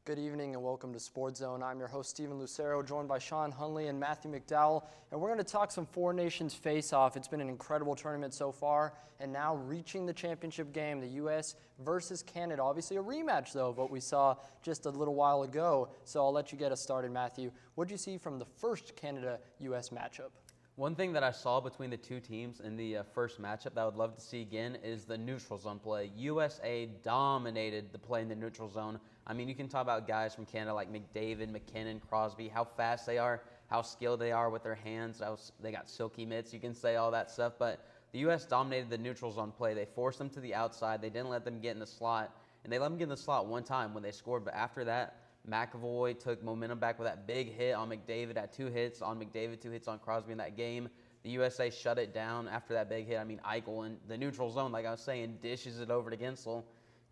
Good evening and welcome to Sportszone. I'm your host, Steven Lucero, joined by Sean Hunley and Matthew McDowell, and we're going to talk some Four Nations Faceoff. It's been an incredible tournament so far, and now reaching the championship game, the U.S. versus Canada. Obviously a rematch, though, of what we saw just a little while ago, so I'll let you get us started, Matthew. What did you see from the first Canada-U.S. matchup? One thing that I saw between the two teams in the first matchup that I would love to see again is the neutral zone play. USA dominated the play in the neutral zone. I mean, you can talk about guys from Canada like McDavid, McKinnon, Crosby, how fast they are, how skilled they are with their hands. They got silky mitts. You can say all that stuff, but the U.S. dominated the neutral zone play. They forced them to the outside. They didn't let them get in the slot, and they let them get in the slot one time when they scored, but after that, McAvoy took momentum back with that big hit on McDavid, had 2 hits on McDavid, 2 hits on Crosby in that game. The USA shut it down after that big hit. I mean, Eichel in the neutral zone, like I was saying, dishes it over to Gensel.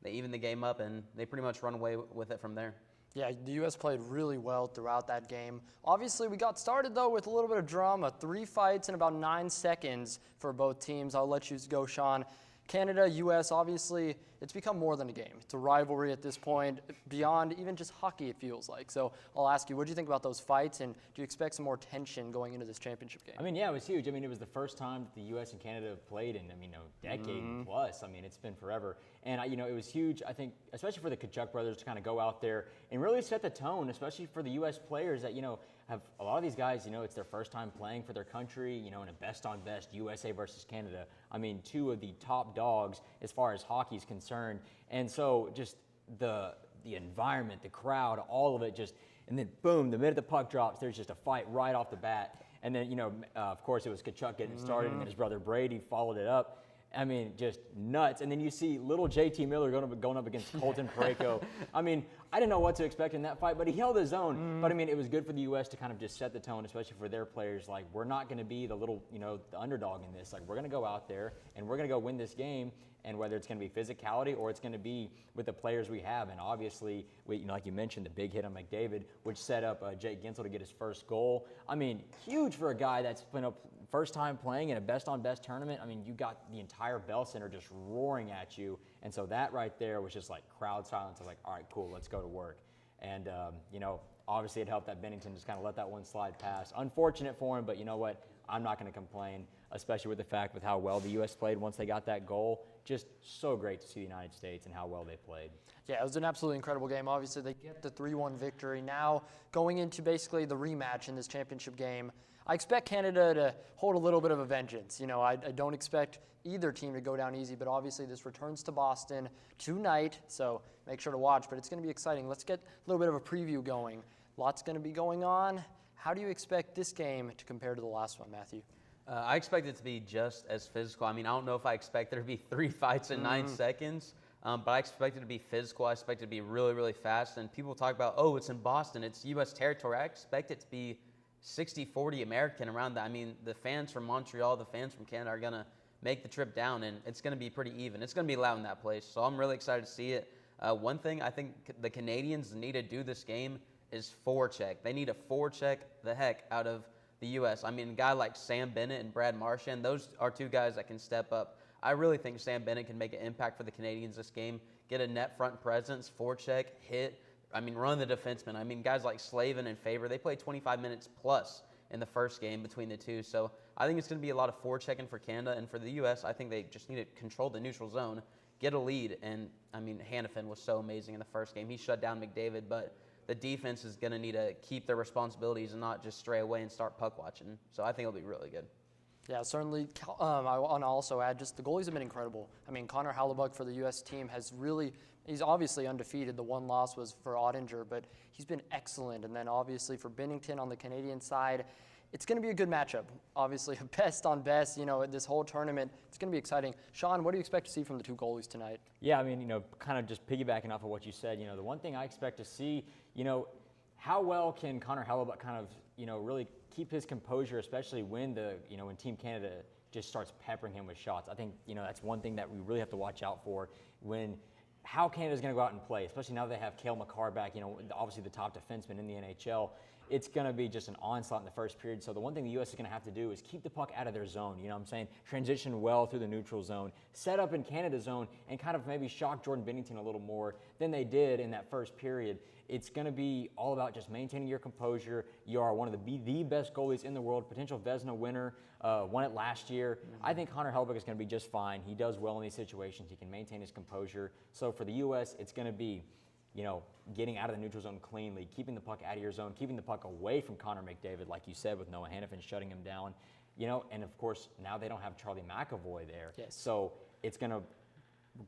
They even the game up, and they pretty much run away with it from there. Yeah, the U.S. played really well throughout that game. Obviously, we got started, though, with a little bit of drama. 3 fights in about 9 seconds for both teams. I'll let you go, Sean. Canada, U.S., obviously, it's become more than a game. It's a rivalry at this point, beyond even just hockey, it feels like. So I'll ask you, what do you think about those fights, and do you expect some more tension going into this championship game? I mean, yeah, it was huge. I mean, it was the first time that the U.S. and Canada have played in, a decade plus. I mean, it's been forever. And, it was huge, I think, especially for the Kachuk brothers to kind of go out there and really set the tone, especially for the U.S. players that, have a lot of these guys, it's their first time playing for their country, in a best-on-best USA versus Canada. I mean, 2 of the top dogs as far as hockey is concerned. And so just the environment, the crowd, all of it just, and then boom, the minute the puck drops, there's just a fight right off the bat. And then, of course, it was Kachuk getting started, and then his brother Brady followed it up. I mean, just nuts. And then you see little JT Miller going up against Colton Parayko. I mean, I didn't know what to expect in that fight, but he held his own. But I mean, it was good for the U.S. to kind of just set the tone, especially for their players. Like, we're not going to be the little, the underdog in this. Like, we're going to go out there and we're going to go win this game. And whether it's going to be physicality or it's going to be with the players we have. And obviously, like you mentioned, the big hit on McDavid, which set up Jake Gensel to get his first goal. I mean, huge for a guy that's been a first time playing in a best-on-best tournament. I mean, you got the entire Bell Center just roaring at you. And so that right there was just like crowd silence. I was like, all right, cool, let's go to work. And, obviously it helped that Bennington just kind of let that one slide past. Unfortunate for him, but you know what? I'm not going to complain, especially with the fact with how well the U.S. played once they got that goal. Just so great to see the United States and how well they played. Yeah, it was an absolutely incredible game. Obviously, they get the 3-1 victory. Now, going into basically the rematch in this championship game, I expect Canada to hold a little bit of a vengeance. I don't expect either team to go down easy, but obviously this returns to Boston tonight, so make sure to watch. But it's going to be exciting. Let's get a little bit of a preview going. Lots going to be going on. How do you expect this game to compare to the last one, Matthew? I expect it to be just as physical. I mean, I don't know if I expect there to be 3 fights in 9 seconds, but I expect it to be physical. I expect it to be really, really fast. And people talk about, oh, it's in Boston, it's U.S. territory. I expect it to be 60-40 American around that. I mean, the fans from Montreal, the fans from Canada are going to make the trip down, and it's going to be pretty even. It's going to be loud in that place, so I'm really excited to see it. One thing I think the Canadians need to do this game is forecheck. They need to forecheck the heck out of the U.S. I mean, a guy like Sam Bennett and Brad Marchand, those are 2 guys that can step up. I really think Sam Bennett can make an impact for the Canadians this game, get a net front presence, forecheck, hit, run the defenseman. I mean, guys like Slavin and Faber, they played 25 minutes plus in the first game between the 2. So I think it's going to be a lot of forechecking for Canada. And for the U.S., I think they just need to control the neutral zone, get a lead. And, Hanifin was so amazing in the first game. He shut down McDavid, but the defense is going to need to keep their responsibilities and not just stray away and start puck watching. So I think it'll be really good. Yeah, certainly. I want to also add, just the goalies have been incredible. Connor Hellebuyck for the U.S. team he's obviously undefeated. The 1 loss was for Ottinger, but he's been excellent. And then obviously for Binnington on the Canadian side, it's going to be a good matchup. Obviously, best on best, this whole tournament, it's going to be exciting. Sean, what do you expect to see from the 2 goalies tonight? Yeah, kind of just piggybacking off of what you said, the one thing I expect to see, how well can Connor Hellebuyck kind of, really keep his composure, especially when when Team Canada just starts peppering him with shots. I think, that's one thing that we really have to watch out for when how Canada's going to go out and play, especially now that they have Cale Makar back, obviously the top defenseman in the NHL. It's going to be just an onslaught in the first period. So the one thing the U.S. is going to have to do is keep the puck out of their zone. You know what I'm saying? Transition well through the neutral zone, set up in Canada's zone, and kind of maybe shock Jordan Binnington a little more than they did in that first period. It's going to be all about just maintaining your composure. You are one of the best goalies in the world, potential Vezina winner, won it last year. I think Connor Hellebuyck is going to be just fine. He does well in these situations. He can maintain his composure. So for the U.S., it's going to be, getting out of the neutral zone cleanly, keeping the puck out of your zone, keeping the puck away from Connor McDavid, like you said, with Noah Hanifin shutting him down. And of course, now they don't have Charlie McAvoy there. Yes. So it's going to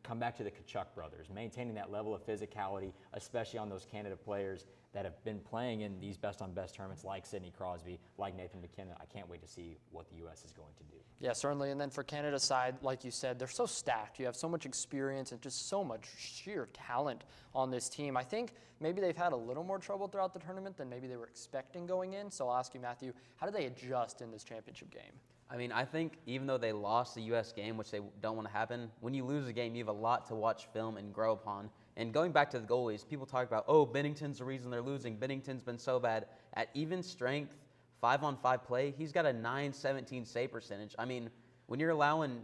come back to the Tkachuk brothers, maintaining that level of physicality, especially on those Canada players that have been playing in these best-on-best tournaments like Sidney Crosby, like Nathan McKinnon. I can't wait to see what the U.S. is going to do. Yeah, certainly. And then for Canada's side, like you said, they're so stacked. You have so much experience and just so much sheer talent on this team. I think maybe they've had a little more trouble throughout the tournament than maybe they were expecting going in. So I'll ask you, Matthew, how do they adjust in this championship game? I mean, I think even though they lost the U.S. game, which they don't want to happen, when you lose a game, you have a lot to watch film and grow upon. And going back to the goalies, people talk about, Binnington's the reason they're losing. Binnington's been so bad. At even strength, 5-on-5 play, he's got a .917 save percentage. I mean, when you're allowing,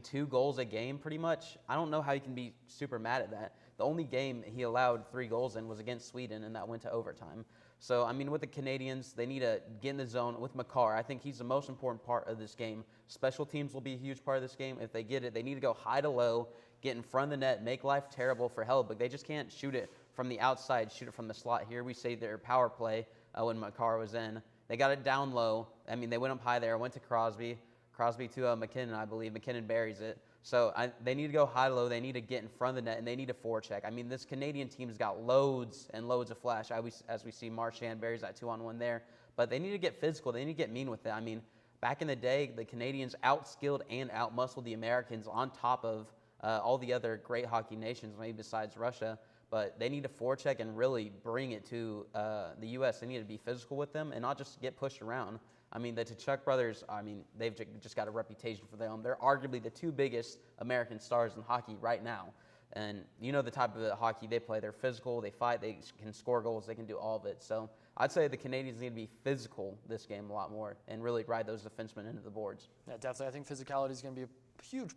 2 goals a game pretty much, I don't know how you can be super mad at that. The only game he allowed 3 goals in was against Sweden, and that went to overtime. So, with the Canadians, they need to get in the zone with Makar. I think he's the most important part of this game. Special teams will be a huge part of this game. If they get it, they need to go high to low, get in front of the net, make life terrible for Hellebuyck. They just can't shoot it from the outside, shoot it from the slot. Here we say their power play when Makar was in. They got it down low. They went up high there, went to Crosby. Crosby to McKinnon, I believe. McKinnon buries it. So they need to go high low. They need to get in front of the net, and they need a forecheck. This Canadian team's got loads and loads of flash, as we see Marchand buries that 2-on-1 there. But they need to get physical. They need to get mean with it. Back in the day, the Canadians outskilled and outmuscled the Americans on top of all the other great hockey nations, maybe besides Russia. But they need to forecheck and really bring it to the U.S. They need to be physical with them and not just get pushed around. The Tkachuk brothers, they've just got a reputation for them. They're arguably the 2 biggest American stars in hockey right now. And the type of hockey they play. They're physical, they fight, they can score goals, they can do all of it. So I'd say the Canadians need to be physical this game a lot more and really ride those defensemen into the boards. Yeah, definitely. I think physicality is going to be a huge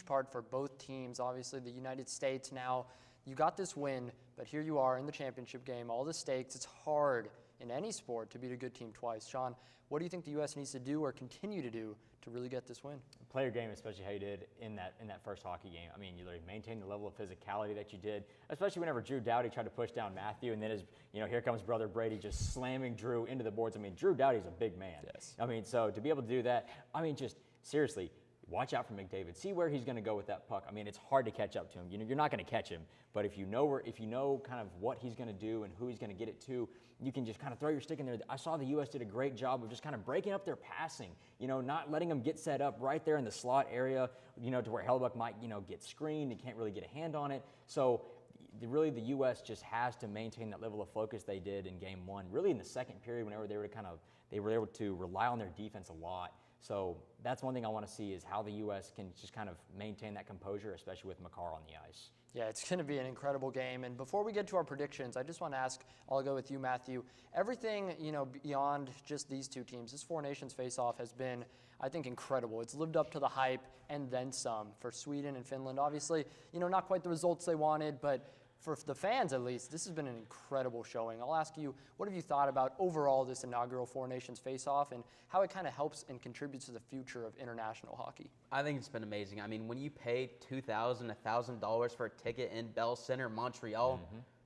part for both teams. Obviously, the United States now, you got this win, but here you are in the championship game, all the stakes. It's hard in any sport to beat a good team twice. Sean, what do you think the U.S. needs to do or continue to do to really get this win? Play your game, especially how you did in that first hockey game. You literally maintained the level of physicality that you did, especially whenever Drew Doughty tried to push down Matthew, and then here comes brother Brady just slamming Drew into the boards. Drew Doughty's a big man. Yes. So to be able to do that, just seriously, watch out for McDavid. See where he's going to go with that puck. It's hard to catch up to him. You're not going to catch him, but if you know kind of what he's going to do and who he's going to get it to, you can just kind of throw your stick in there. I saw the U.S. did a great job of just kind of breaking up their passing. Not letting them get set up right there in the slot area. To where Hellebuyck might get screened and can't really get a hand on it. So really the U.S. just has to maintain that level of focus they did in Game 1. Really in the second period, whenever they were able to rely on their defense a lot. So that's one thing I want to see is how the U.S. can just kind of maintain that composure, especially with Makar on the ice. Yeah, it's going to be an incredible game. And before we get to our predictions, I just want to ask, I'll go with you, Matthew. Everything, beyond just these 2 teams, this 4 Nations Faceoff has been, I think, incredible. It's lived up to the hype and then some for Sweden and Finland. Obviously, not quite the results they wanted, but for the fans, at least, this has been an incredible showing. I'll ask you, what have you thought about overall this inaugural 4 Nations Faceoff and how it kind of helps and contributes to the future of international hockey? I think it's been amazing. When you pay $2,000, $1,000 for a ticket in Bell Center, Montreal,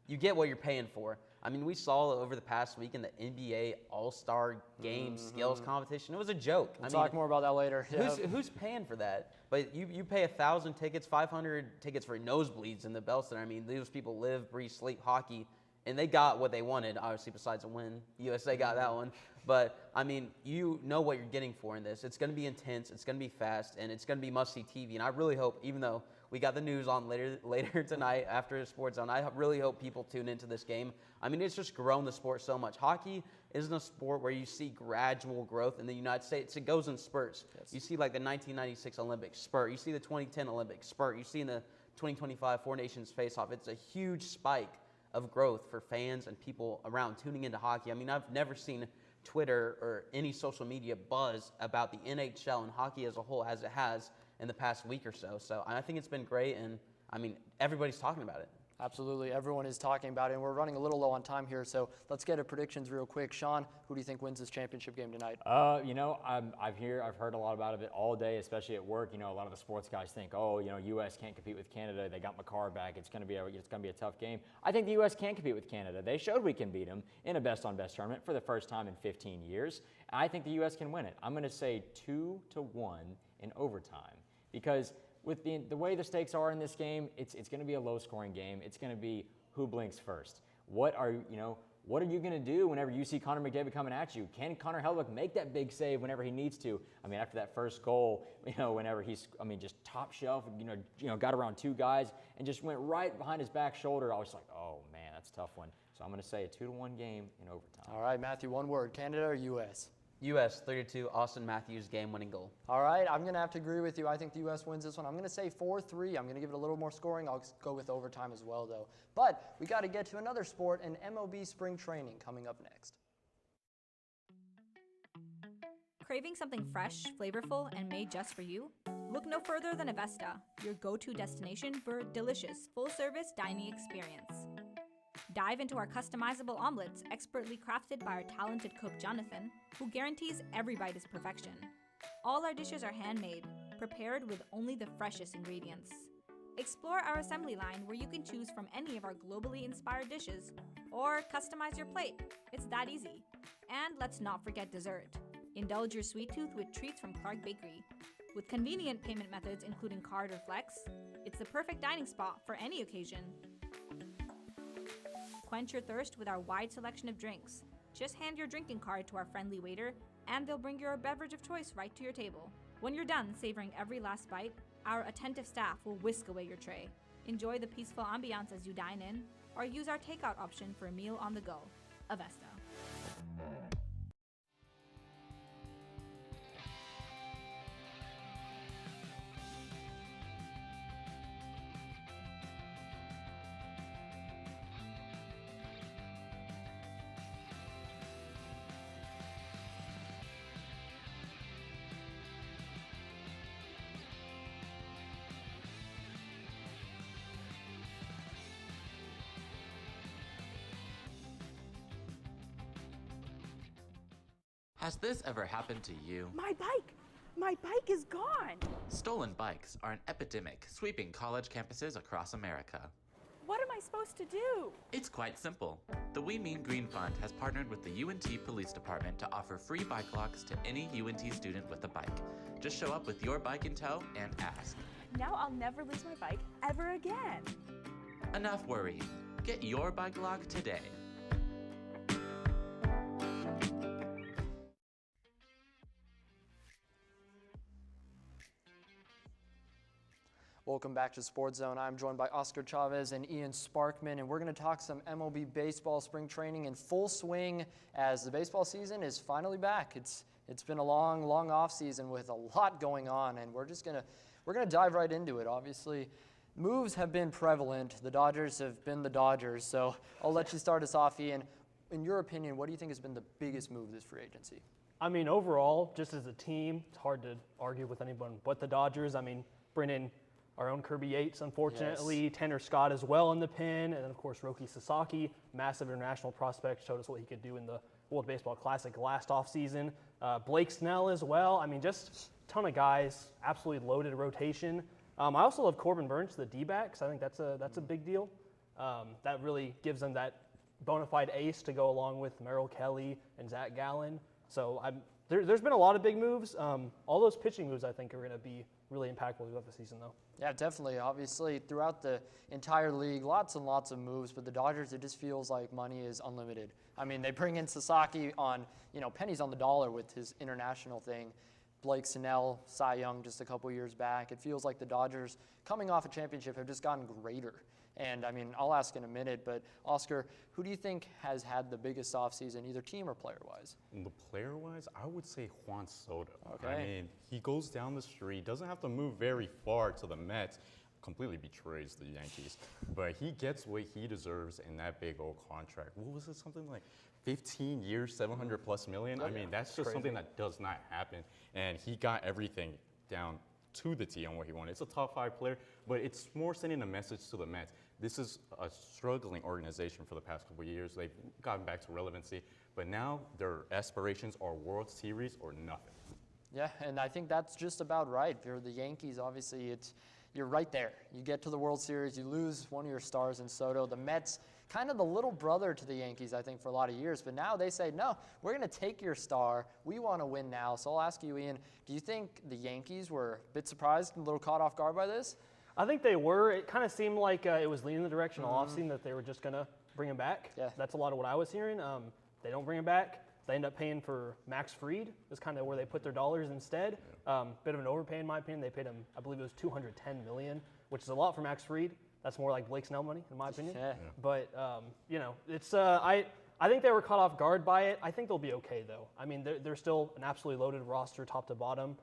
you get what you're paying for. We saw over the past week in the NBA All-Star Game skills competition. It was a joke. We'll talk more about that later. Who's paying for that? But you pay 1,000 tickets, 500 tickets for nosebleeds in the Bell Center. Those people live, breathe, sleep hockey, and they got what they wanted, obviously, besides a win. USA got that one. But, you know what you're getting for in this. It's going to be intense, it's going to be fast, and it's going to be must-see TV. And I really hope, even though we got the news on later tonight after Sportszone, I really hope people tune into this game. It's just grown the sport so much. Hockey isn't a sport where you see gradual growth in the United States. It goes in spurts. Yes. You see like the 1996 Olympics spurt. You see the 2010 Olympics spurt. You see in the 2025 Four Nations Faceoff. It's a huge spike of growth for fans and people around tuning into hockey. I mean, I've never seen Twitter or any social media buzz about the NHL and hockey as a whole as it has in the past week or so. So I think it's been great, and I mean, everybody's talking about it. Absolutely, everyone is talking about it, and we're running a little low on time here, so let's get to predictions real quick. Sean, who do you think wins this championship game tonight? I've heard a lot about it all day, especially at work. You know, a lot of the sports guys think, oh, U.S. can't compete with Canada. They got McCarr back. It's going to be a tough game. I think the U.S. can compete with Canada. They showed we can beat them in a best-on-best tournament for the first time in 15 years. I think the U.S. can win it. I'm going to say 2-1 in overtime because with the way the stakes are in this game, it's going to be a low-scoring game. It's going to be who blinks first. What are you going to do whenever you see Connor McDavid coming at you? Can Connor Hellebuyck make that big save whenever he needs to? I mean, after that first goal, whenever just top shelf, got around two guys and just went right behind his back shoulder. I was like, oh man, that's a tough one. So I'm going to say a 2-1 game in overtime. All right, Matthew, one word: Canada or U.S.? U.S. 3-2, Austin Matthews game-winning goal. All right, I'm going to have to agree with you. I think the U.S. wins this one. I'm going to say 4-3. I'm going to give it a little more scoring. I'll go with overtime as well, though. But we got to get to another sport, and MLB spring training coming up next. Craving something fresh, flavorful, and made just for you? Look no further than Avesta, your go-to destination for a delicious, full-service dining experience. Dive into our customizable omelets, expertly crafted by our talented cook Jonathan, who guarantees every bite is perfection. All our dishes are handmade, prepared with only the freshest ingredients. Explore our assembly line where you can choose from any of our globally inspired dishes, or customize your plate. It's that easy. And let's not forget dessert. Indulge your sweet tooth with treats from Clark Bakery. With convenient payment methods including card or flex, it's the perfect dining spot for any occasion. Quench your thirst with our wide selection of drinks. Just hand your drinking card to our friendly waiter, and they'll bring your beverage of choice right to your table. When you're done savoring every last bite, our attentive staff will whisk away your tray. Enjoy the peaceful ambiance as you dine in, or use our takeout option for a meal on the go. Avesta. Has this ever happened to you? My bike! My bike is gone! Stolen bikes are an epidemic sweeping college campuses across America. What am I supposed to do? It's quite simple. The We Mean Green Fund has partnered with the UNT Police Department to offer free bike locks to any UNT student with a bike. Just show up with your bike in tow and ask. Now I'll never lose my bike ever again. Enough worrying. Get your bike lock today. Welcome back to Sportszone. I'm joined by Oscar Chavez and Ian Sparkman, and we're going to talk some MLB baseball spring training in full swing as the baseball season is finally back. It's been a long off season with a lot going on, and we're gonna dive right into it. Obviously, moves have been prevalent. The Dodgers have been the Dodgers, so I'll let you start us off, Ian. In your opinion, what do you think has been the biggest move this free agency? I mean, overall, just as a team, it's hard to argue with anyone but the Dodgers. I mean, bring in our own Kirby Yates, unfortunately, yes. Tanner Scott as well in the pen, and then, of course, Roki Sasaki, massive international prospect, showed us what he could do in the World Baseball Classic last offseason. Blake Snell as well. I mean, just a ton of guys, absolutely loaded rotation. I also love Corbin Burns, the D-backs. I think that's a big deal. That really gives them that bona fide ace to go along with Merrill Kelly and Zach Gallen. So there's been a lot of big moves. All those pitching moves, I think, are going to be really impactful throughout the season, though. Yeah, definitely. Obviously, throughout the entire league, lots and lots of moves. But the Dodgers, it just feels like money is unlimited. I mean, they bring in Sasaki on, pennies on the dollar with his international thing. Blake Snell, Cy Young just a couple years back. It feels like the Dodgers, coming off a championship, have just gotten greater. And, I mean, I'll ask in a minute, but Oscar, who do you think has had the biggest offseason, either team or player-wise? The player-wise, I would say Juan Soto. Okay. I mean, he goes down the street, doesn't have to move very far to the Mets. completely betrays the Yankees. But he gets what he deserves in that big old contract. What was it? Something like 15 years, 700 plus million? I mean, that's just something that does not happen. And he got everything down to the T on what he wanted. It's a top 5 player, but it's more sending a message to the Mets. This is a struggling organization for the past couple of years. They've gotten back to relevancy, but now their aspirations are World Series or nothing. Yeah, and I think that's just about right. For the Yankees, obviously, you're right there. You get to the World Series, you lose one of your stars in Soto. The Mets, kind of the little brother to the Yankees, I think, for a lot of years. But now they say, no, we're going to take your star. We want to win now. So I'll ask you, Ian, do you think the Yankees were a bit surprised and a little caught off guard by this? I think they were. It kind of seemed like it was leaning the direction all offseason that they were just going to bring him back. Yeah. That's a lot of what I was hearing. They don't bring him back. They end up paying for Max Fried. Is kind of where they put their dollars instead. Bit of an overpay in my opinion. They paid him, I believe it was $210 million, which is a lot for Max Fried. That's more like Blake Snell money in my opinion. Yeah. But it's I think they were caught off guard by it. I think they'll be okay though. I mean, they're still an absolutely loaded roster, top to bottom.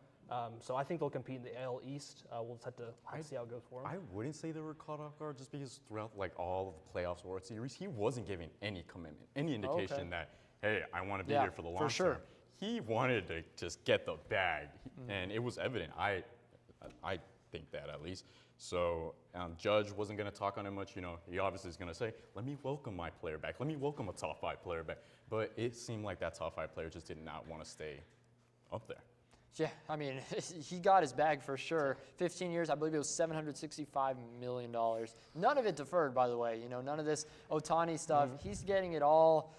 So I think they'll compete in the AL East. We'll just have to see how it goes for them. I wouldn't say they were caught off guard just because throughout like all of the playoffs, World Series, he wasn't giving any commitment, any indication that, hey, I want to be here for the long term. He wanted to just get the bag, and it was evident. I think that at least. So Judge wasn't going to talk on it much. He obviously is going to say, let me welcome my player back. Let me welcome a top 5 player back. But it seemed like that top 5 player just did not want to stay up there. Yeah, I mean, he got his bag for sure. 15 years, I believe it was $765 million. None of it deferred, by the way. None of this Ohtani stuff. He's getting it all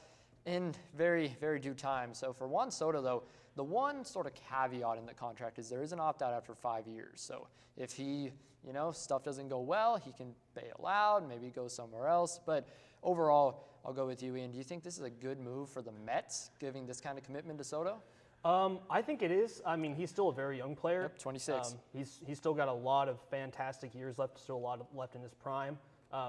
in very, very due time. So for Juan Soto, though, the one sort of caveat in the contract is there is an opt-out after 5 years. So if he, stuff doesn't go well, he can bail out, maybe go somewhere else. But overall, I'll go with you, Ian. Do you think this is a good move for the Mets, giving this kind of commitment to Soto? I think it is. I mean, he's still a very young player. Yep, 26. He's still got a lot of fantastic years left, still a lot left in his prime.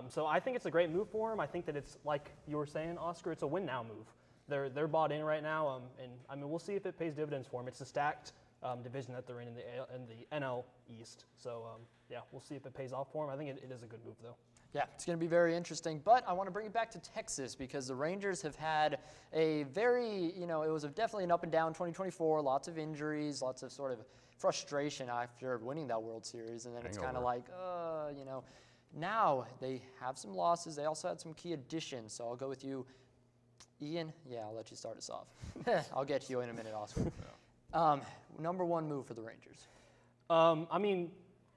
So I think it's a great move for him. I think that it's like you were saying, Oscar, it's a win now move. They're bought in right now, and I mean we'll see if it pays dividends for him. It's a stacked division that they're in the NL East. So we'll see if it pays off for him. I think it is a good move though. Yeah, it's going to be very interesting. But I want to bring it back to Texas because the Rangers have had a very, it was definitely an up and down 2024. Lots of injuries, lots of sort of frustration after winning that World Series. And then it's kind of like, now they have some losses. They also had some key additions. So I'll go with you, Ian. Yeah, I'll let you start us off. I'll get to you in a minute, Oscar. Number one move for the Rangers. I mean,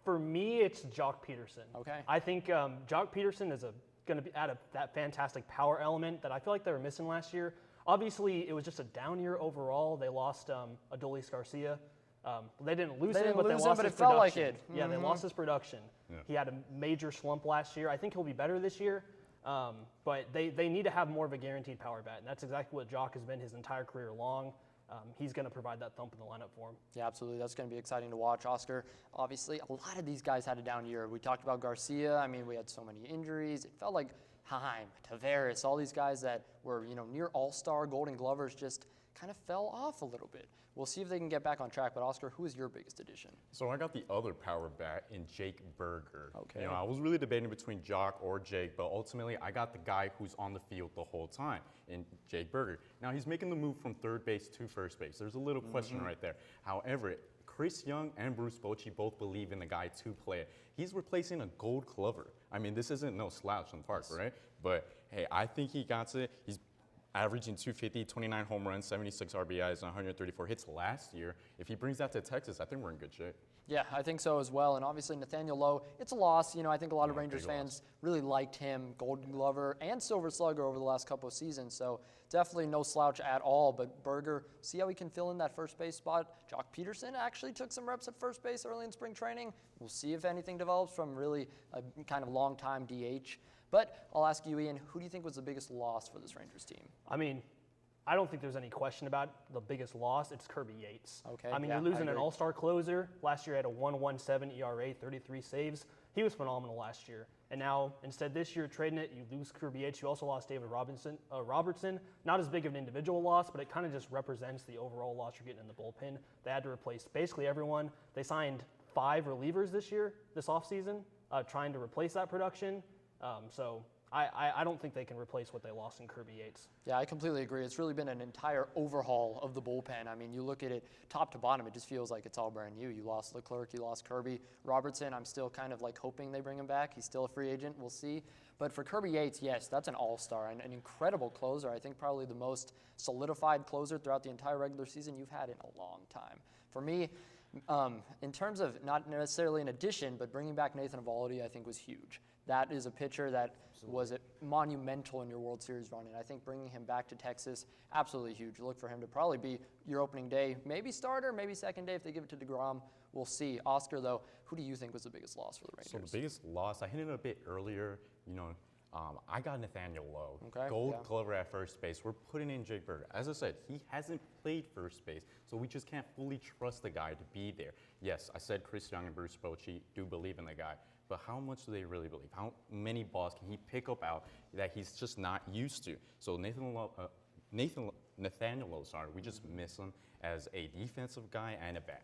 for me, it's Jock Peterson. Okay. I think Jock Peterson is going to add that fantastic power element that I feel like they were missing last year. Obviously, it was just a down year overall. They lost Adolis Garcia. They didn't lose him, but they lost his production. Felt like it. Yeah, they lost his production. Yeah. He had a major slump last year. I think he'll be better this year. But they need to have more of a guaranteed power bat, and that's exactly what Jock has been his entire career long. He's going to provide that thump in the lineup for him. Yeah, absolutely. That's going to be exciting to watch. Oscar, obviously, a lot of these guys had a down year. We talked about Garcia. I mean, we had so many injuries. It felt like Heim, Taveras, all these guys that were, near all-star Golden Glovers just kind of fell off a little bit. We'll see if they can get back on track. But, Oscar, who is your biggest addition? So I got the other power bat in Jake Berger. Okay. I was really debating between Jock or Jake, but ultimately I got the guy who's on the field the whole time in Jake Berger. Now he's making the move from third base to first base. There's a little question right there. However, Chris Young and Bruce Bochy both believe in the guy to play it. He's replacing a Gold Glover. I mean, this isn't no slouch in the park, right? But hey, I think he got it. He's averaging 250, 29 home runs, 76 RBIs, and 134 hits last year. If he brings that to Texas, I think we're in good shape. Yeah, I think so as well. And obviously Nathaniel Lowe, it's a loss. I think a lot of Rangers fans really liked him, Golden Glover and Silver Slugger over the last couple of seasons. So definitely no slouch at all. But Berger, see how he can fill in that first base spot. Jock Peterson actually took some reps at first base early in spring training. We'll see if anything develops from really a kind of long-time DH. But I'll ask you, Ian, who do you think was the biggest loss for this Rangers team? I mean, I don't think there's any question about the biggest loss. It's Kirby Yates. Okay. I mean, you're losing an all-star closer. Last year, he had a 1.17 ERA, 33 saves. He was phenomenal last year. And now, instead this year, trading it, you lose Kirby Yates. You also lost David Robertson. Not as big of an individual loss, but it kind of just represents the overall loss you're getting in the bullpen. They had to replace basically everyone. They signed 5 relievers this offseason. trying to replace that production. So I don't think they can replace what they lost in Kirby Yates. Yeah, I completely agree. It's really been an entire overhaul of the bullpen. I mean, you look at it top to bottom, it just feels like it's all brand new. You lost Leclerc, you lost Kirby. Robertson, I'm still kind of like hoping they bring him back. He's still a free agent. We'll see. But for Kirby Yates, yes, that's an all-star and an incredible closer. I think probably the most solidified closer throughout the entire regular season you've had in a long time. For me, in terms of not necessarily an addition, but bringing back Nathan Eovaldi, I think was huge. That is a pitcher that was monumental in your World Series run, and I think bringing him back to Texas, absolutely huge. Look for him to probably be your opening day, maybe starter, maybe second day if they give it to DeGrom. We'll see. Oscar, though, who do you think was the biggest loss for the Rangers? So the biggest loss, I hit it a bit earlier. I got Nathaniel Lowe, Okay, Gold yeah. Glover at first base. We're putting in Jake Berger. As I said, he hasn't played first base, so we just can't fully trust the guy to be there. Yes, I said Chris Young and Bruce Bochy do believe in the guy, but how much do they really believe? How many balls can he pick up out that he's just not used to? So Nathaniel Lowe, we just miss him as a defensive guy and a bat.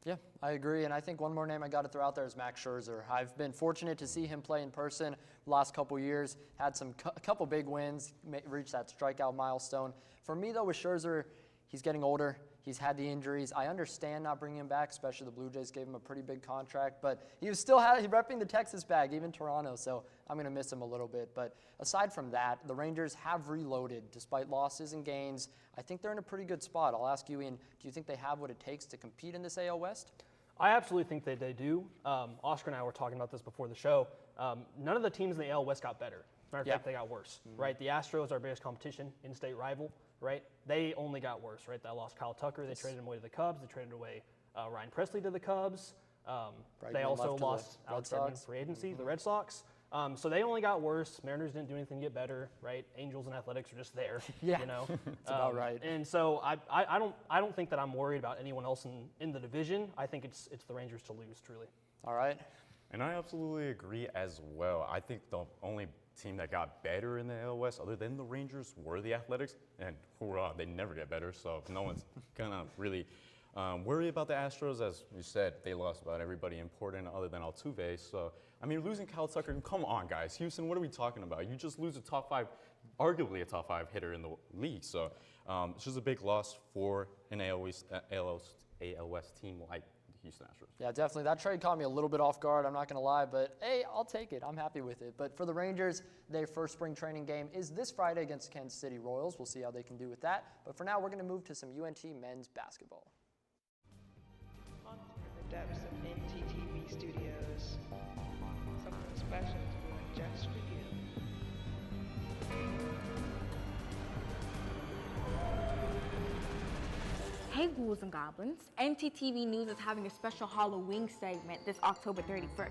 Yeah, I agree, and I think one more name I got to throw out there is Max Scherzer. I've been fortunate to see him play in person the last couple years, had a couple big wins, reached that strikeout milestone. For me, though, with Scherzer, he's getting older. He's had the injuries. I understand not bringing him back, especially the Blue Jays gave him a pretty big contract, but he was still repping the Texas bag, even Toronto, so I'm going to miss him a little bit. But aside from that, the Rangers have reloaded despite losses and gains. I think they're in a pretty good spot. I'll ask you, Ian, do you think they have what it takes to compete in this AL West? I absolutely think that they do. Oscar and I were talking about this before the show. None of the teams in the AL West got better. Matter of fact, they got worse, right? The Astros, our biggest competition, in-state rival, right? They only got worse, right? They lost Kyle Tucker. They traded him away to the Cubs. They traded away Ryan Presley to the Cubs. They also lost Alex Bregman free agency, the Red Sox. So they only got worse. Mariners didn't do anything to get better, right? Angels and Athletics are just there, Yeah. you know. That's about right. And so I don't think that I'm worried about anyone else in the division. I think it's the Rangers to lose, truly. All right. And I absolutely agree as well. I think the only team that got better in the AL West, other than the Rangers, were the Athletics, and hoorah, they never get better, so no one's gonna really worry about the Astros. As you said, they lost about everybody important other than Altuve, so, I mean, losing Kyle Tucker, come on, guys. Houston, what are we talking about? You just lose a top five, arguably a top five hitter in the league, so it's just a big loss for an AL West team like the Houston Astros. Yeah, definitely. That trade caught me a little bit off guard, I'm not going to lie, but hey, I'll take it. I'm happy with it. But for the Rangers, their first spring training game is this Friday against the Kansas City Royals. We'll see how they can do with that. But for now, we're going to move to some UNT men's basketball. Haunting the depths of NTTV studios. Something special is brewing just for you. Hey ghouls and goblins, NTTV News is having a special Halloween segment this October 31st.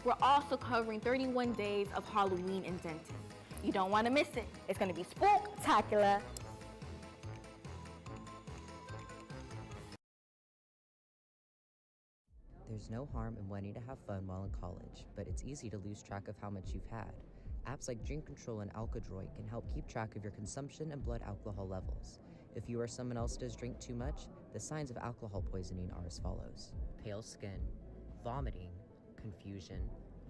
We're also covering 31 days of Halloween in Denton. You don't want to miss it. It's going to be spooktacular. There's no harm in wanting to have fun while in college, but it's easy to lose track of how much you've had. Apps like Drink Control and Alkadroid can help keep track of your consumption and blood alcohol levels. If you or someone else does drink too much, the signs of alcohol poisoning are as follows: pale skin, vomiting, confusion,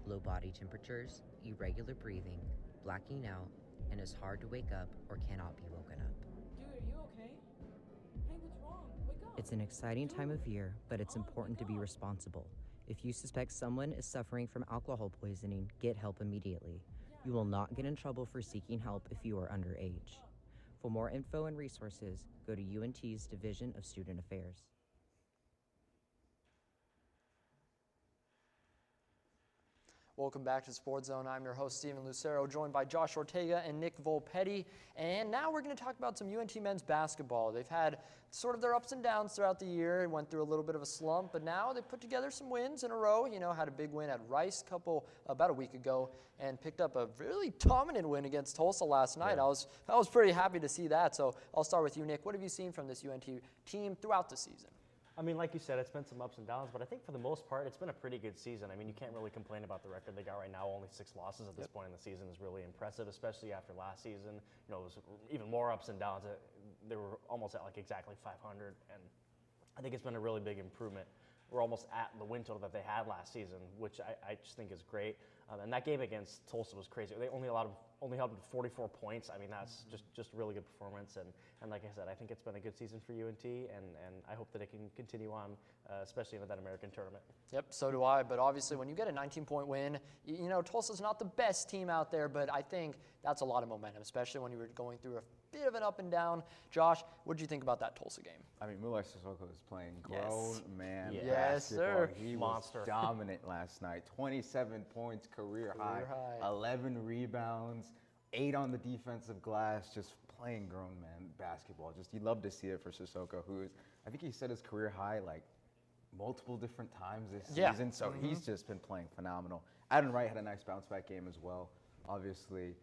low body temperatures, irregular breathing, blacking out, and is hard to wake up or cannot be woken up. Dude, are you okay? Hey, what's wrong? Wake up. It's an exciting time of year, but it's important to be responsible. If you suspect someone is suffering from alcohol poisoning, get help immediately. You will not get in trouble for seeking help if you are underage. For more info and resources, go to UNT's Division of Student Affairs. Welcome back to Sportszone. I'm your host, Steven Lucero, joined by Josh Ortega and Nick Volpetti. And now we're going to talk about some UNT men's basketball. They've had sort of their ups and downs throughout the year. Went through a little bit of a slump, but now they put together some wins in a row. You know, had a big win at Rice about a week ago, and picked up a really dominant win against Tulsa last night. Yeah. I was pretty happy to see that. So I'll start with you, Nick. What have you seen from this UNT team throughout the season? I mean, like you said, it's been some ups and downs, but I think for the most part, it's been a pretty good season. I mean, you can't really complain about the record they got right now. Only 6 losses at this point in the season is really impressive, especially after last season. You know, it was even more ups and downs. They were almost at like exactly 500, and I think it's been a really big improvement. we're almost at the win total that they had last season, which I just think is great. And that game against Tulsa was crazy. They only held them to 44 points. I mean, that's just a really good performance. And like I said, I think it's been a good season for UNT, and I hope that it can continue on, especially in that American tournament. Yep, so do I. But obviously, when you get a 19-point win, you know, Tulsa's not the best team out there, but I think that's a lot of momentum, especially when you were going through a bit of an up and down. Josh, what did you think about that Tulsa game? I mean, Mulai Sissoko is playing grown man Yes, basketball. sir. He Monster. was dominant last night. 27 points, career high, 11 rebounds, 8 on the defensive glass, just playing grown man basketball. Just, you love to see it for Sissoko, who is, I think he set his career high like multiple different times this season. So he's just been playing phenomenal. Adam Wright had a nice bounce back game as well. Obviously,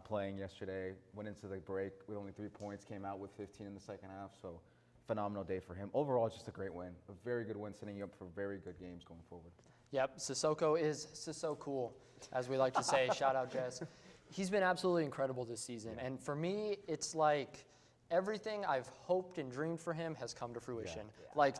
playing yesterday, went into the break with only 3 points, came out with 15 in the second half. So phenomenal day for him. Overall, it's just a great win. A very good win, setting you up for very good games going forward. Yep, Sissoko is so cool, as we like to say. Shout out, Jess. He's been absolutely incredible this season. And for me, it's like everything I've hoped and dreamed for him has come to fruition.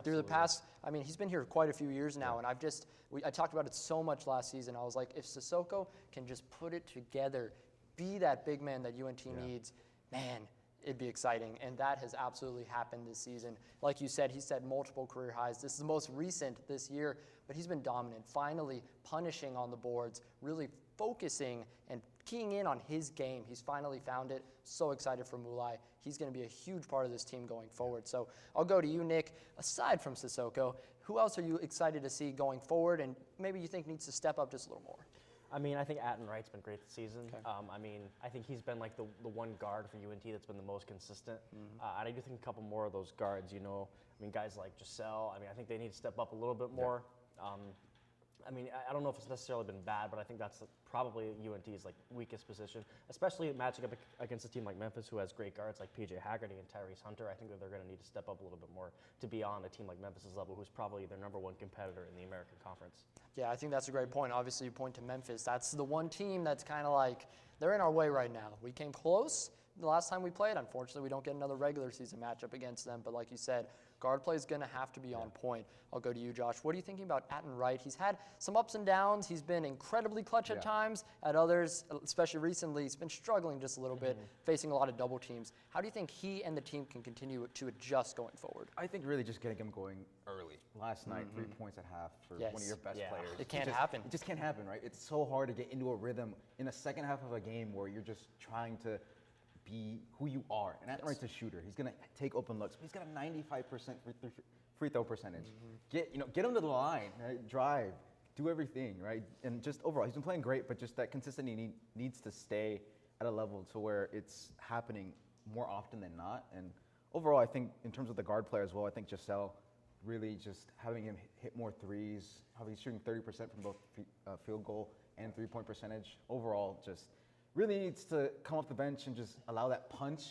Through the past, I mean, he's been here quite a few years now, and I talked about it so much last season. I was like, if Sissoko can just put it together, be that big man that UNT needs, man, it'd be exciting. And that has absolutely happened this season. Like you said, he set multiple career highs. This is the most recent this year, but he's been dominant, finally punishing on the boards, really focusing and keying in on his game. He's finally found it. So excited for Mulai. He's going to be a huge part of this team going forward. So I'll go to you, Nick. Aside from Sissoko, who else are you excited to see going forward and maybe you think needs to step up just a little more? I mean, I think Atten Wright's been great this season. I mean, I think he's been like the one guard for UNT that's been the most consistent. And I do think a couple more of those guards, you know, I mean, guys like Giselle, I mean, I think they need to step up a little bit more. I mean, I don't know if it's necessarily been bad, but I think that's probably UNT's like weakest position, especially matching up against a team like Memphis, who has great guards like PJ Haggerty and Tyrese Hunter. I think that they're going to need to step up a little bit more to be on a team like Memphis's level, who's probably their #1 competitor in the American Conference. Yeah, I think that's a great point. Obviously, you point to Memphis. That's the one team that's kind of like, they're in our way right now. We came close the last time we played. Unfortunately, we don't get another regular season matchup against them. But like you said, guard play is going to have to be on point. I'll go to you, Josh. What are you thinking about Atten Wright? He's had some ups and downs. He's been incredibly clutch at times. At others, especially recently, he's been struggling just a little bit, facing a lot of double teams. How do you think he and the team can continue to adjust going forward? I think really just getting him going early. Last night, 3 points at half for one of your best players. It can't happen. It just can't happen, right? It's so hard to get into a rhythm in a second half of a game where you're just trying to be who you are. And Atten Wright's a shooter. He's going to take open looks. But he's got a 95% free throw percentage. Get him to the line, right? Drive, do everything, right? And just overall, he's been playing great, but just that consistency needs to stay at a level to where it's happening more often than not. And overall, I think in terms of the guard player as well, I think Giselle really just having him hit more threes, how he's shooting 30% from both field goal and three-point percentage. Overall, just really needs to come off the bench and just allow that punch.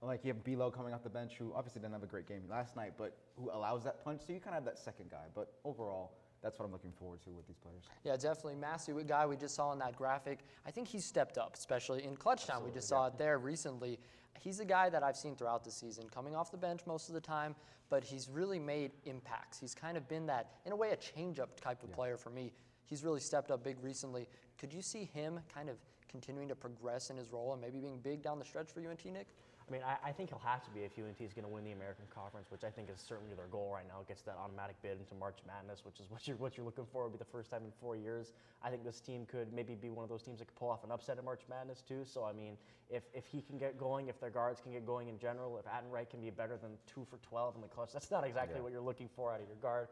Like you have Bilo coming off the bench, who obviously didn't have a great game last night, but who allows that punch. So you kind of have that second guy. But overall, that's what I'm looking forward to with these players. Yeah, definitely. Massey, a guy we just saw in that graphic, I think he's stepped up, especially in clutch time. We just saw it there recently. He's a guy that I've seen throughout the season, coming off the bench most of the time, but he's really made impacts. He's kind of been that, in a way, a change-up type of player for me. He's really stepped up big recently. Could you see him kind of continuing to progress in his role and maybe being big down the stretch for UNT, Nick? I mean, I think he'll have to be if UNT is going to win the American Conference, which I think is certainly their goal right now. It gets that automatic bid into March Madness, which is what you're looking for. It'll be the first time in 4 years. I think this team could maybe be one of those teams that could pull off an upset in March Madness too. So I mean, if he can get going, if their guards can get going in general, if Atten Wright can be better than 2 for 12 in the clutch, that's not exactly what you're looking for out of your guard.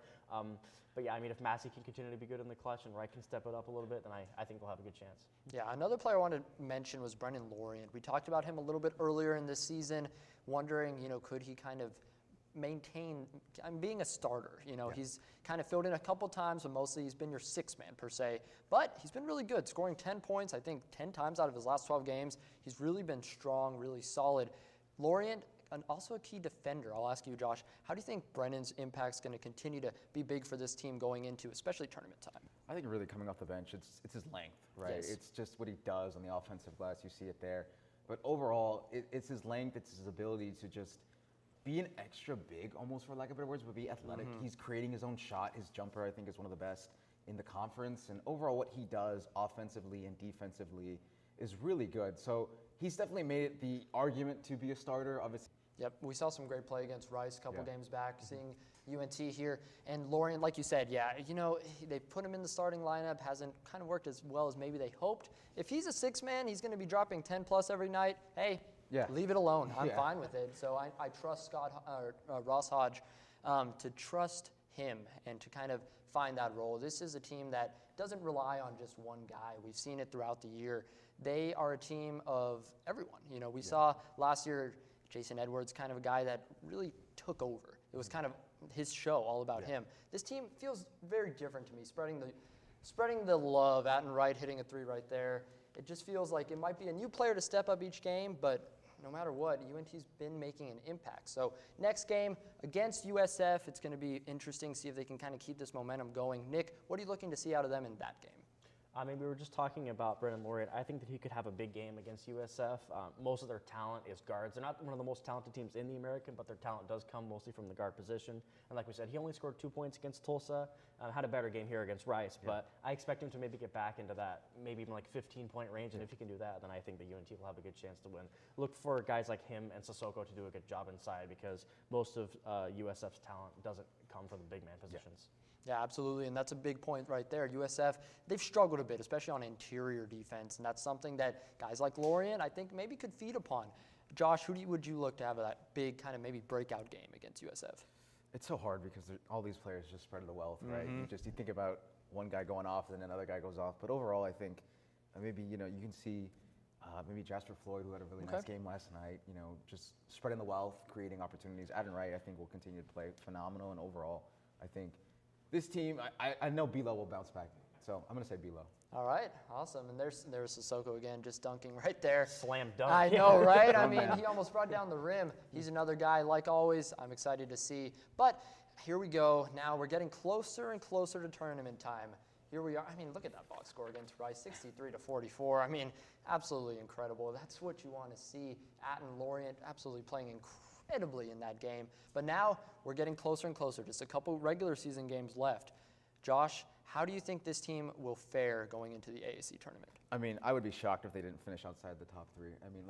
But yeah, I mean, if Massey can continue to be good in the clutch and Wright can step it up a little bit, then I think they'll have a good chance. Yeah, another player I wanted to mention was Brendan Lorient. We talked about him a little bit earlier in this season, wondering, could he kind of maintain being a starter? He's kind of filled in a couple times, but mostly he's been your sixth man per se. But he's been really good, scoring 10 points, I think 10 times out of his last 12 games. He's really been strong, really solid. Lorient, and also a key defender. I'll ask you, Josh, how do you think Brennan's impact is going to continue to be big for this team going into especially tournament time? I think really coming off the bench, it's his length, right? Yes. It's just what he does on the offensive glass. You see it there. But overall, it's his length, it's his ability to just being extra big, almost for lack of better words, but be athletic. He's creating his own shot. His jumper, I think, is one of the best in the conference. And overall, what he does offensively and defensively is really good. So he's definitely made it the argument to be a starter. Obviously. Yep, we saw some great play against Rice a couple games back, seeing UNT here. And Lorient, like you said, they put him in the starting lineup, hasn't kind of worked as well as maybe they hoped. If he's a six-man, he's going to be dropping 10-plus every night. Hey, leave it alone. I'm fine with it. So I trust Ross Hodge to trust him and to kind of find that role. This is a team that doesn't rely on just one guy. We've seen it throughout the year. They are a team of everyone. We saw last year Jason Edwards, kind of a guy that really took over. It was kind of his show, all about him. This team feels very different to me, spreading the love. Atten Wright hitting a three right there. It just feels like it might be a new player to step up each game, but no matter what, UNT's been making an impact. So next game against USF, it's going to be interesting, see if they can kind of keep this momentum going. Nick, what are you looking to see out of them in that game? I mean, we were just talking about Brennan Lorient. I think that he could have a big game against USF. Most of their talent is guards. They're not one of the most talented teams in the American, but their talent does come mostly from the guard position. And like we said, he only scored 2 points against Tulsa, had a better game here against Rice. But I expect him to maybe get back into that, maybe even like 15-point range. And if he can do that, then I think the UNT will have a good chance to win. Look for guys like him and Sissoko to do a good job inside, because most of USF's talent doesn't come from the big man positions. Yeah, absolutely, and that's a big point right there. USF, they've struggled a bit, especially on interior defense, and that's something that guys like Lorient, I think, maybe could feed upon. Josh, would you look to have that big kind of maybe breakout game against USF? It's so hard because all these players just spread the wealth, right? You think about one guy going off, and then another guy goes off. But overall, I think maybe you can see maybe Jasper Floyd, who had a really nice game last night. Just spreading the wealth, creating opportunities. Atten Wright, I think, will continue to play phenomenal, and overall, I think. This team, I know B-Lo will bounce back, so I'm going to say B-Lo. All right, awesome. And there's Sissoko again, just dunking right there. Slam dunk. I know, right? I mean, he almost brought down the rim. He's another guy, like always, I'm excited to see. But here we go. Now we're getting closer and closer to tournament time. Here we are. I mean, look at that box score against Rice, 63-44. I mean, absolutely incredible. That's what you want to see. Atten Lorient absolutely playing incredibly in that game. But now we're getting closer and closer. Just a couple regular season games left. Josh, how do you think this team will fare going into the AAC tournament? I mean, I would be shocked if they didn't finish outside the top three. I mean,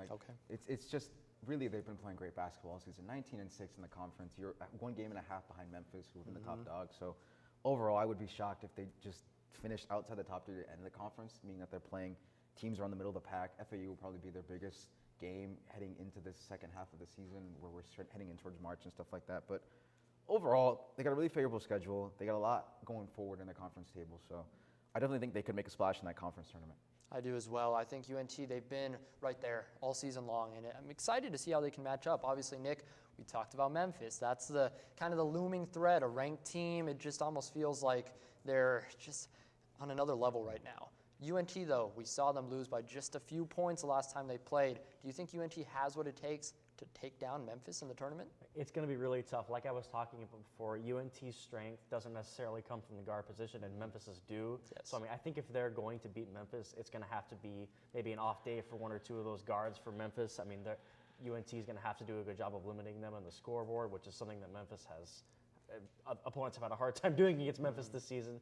it's just really they've been playing great basketball all season. 19-6 in the conference. You're 1.5 games behind Memphis, who have been the top dog. So overall, I would be shocked if they just finished outside the top three at the end of the conference, meaning that they're playing teams around the middle of the pack. FAU will probably be their biggest game heading into this second half of the season, where we're heading in towards March and stuff like that. But overall, they got a really favorable schedule. They got a lot going forward in the conference table. So I definitely think they could make a splash in that conference tournament. I do as well. I think UNT, they've been right there all season long, and I'm excited to see how they can match up. Obviously, Nick, we talked about Memphis. That's the kind of the looming threat, a ranked team. It just almost feels like they're just on another level right now. UNT, though, we saw them lose by just a few points the last time they played. Do you think UNT has what it takes to take down Memphis in the tournament? It's going to be really tough. Like I was talking about before, UNT's strength doesn't necessarily come from the guard position, and Memphis's do. Yes. So, I mean, I think if they're going to beat Memphis, it's going to have to be maybe an off day for one or two of those guards for Memphis. I mean, UNT is going to have to do a good job of limiting them on the scoreboard, which is something that Memphis has. Opponents have had a hard time doing against Memphis this season.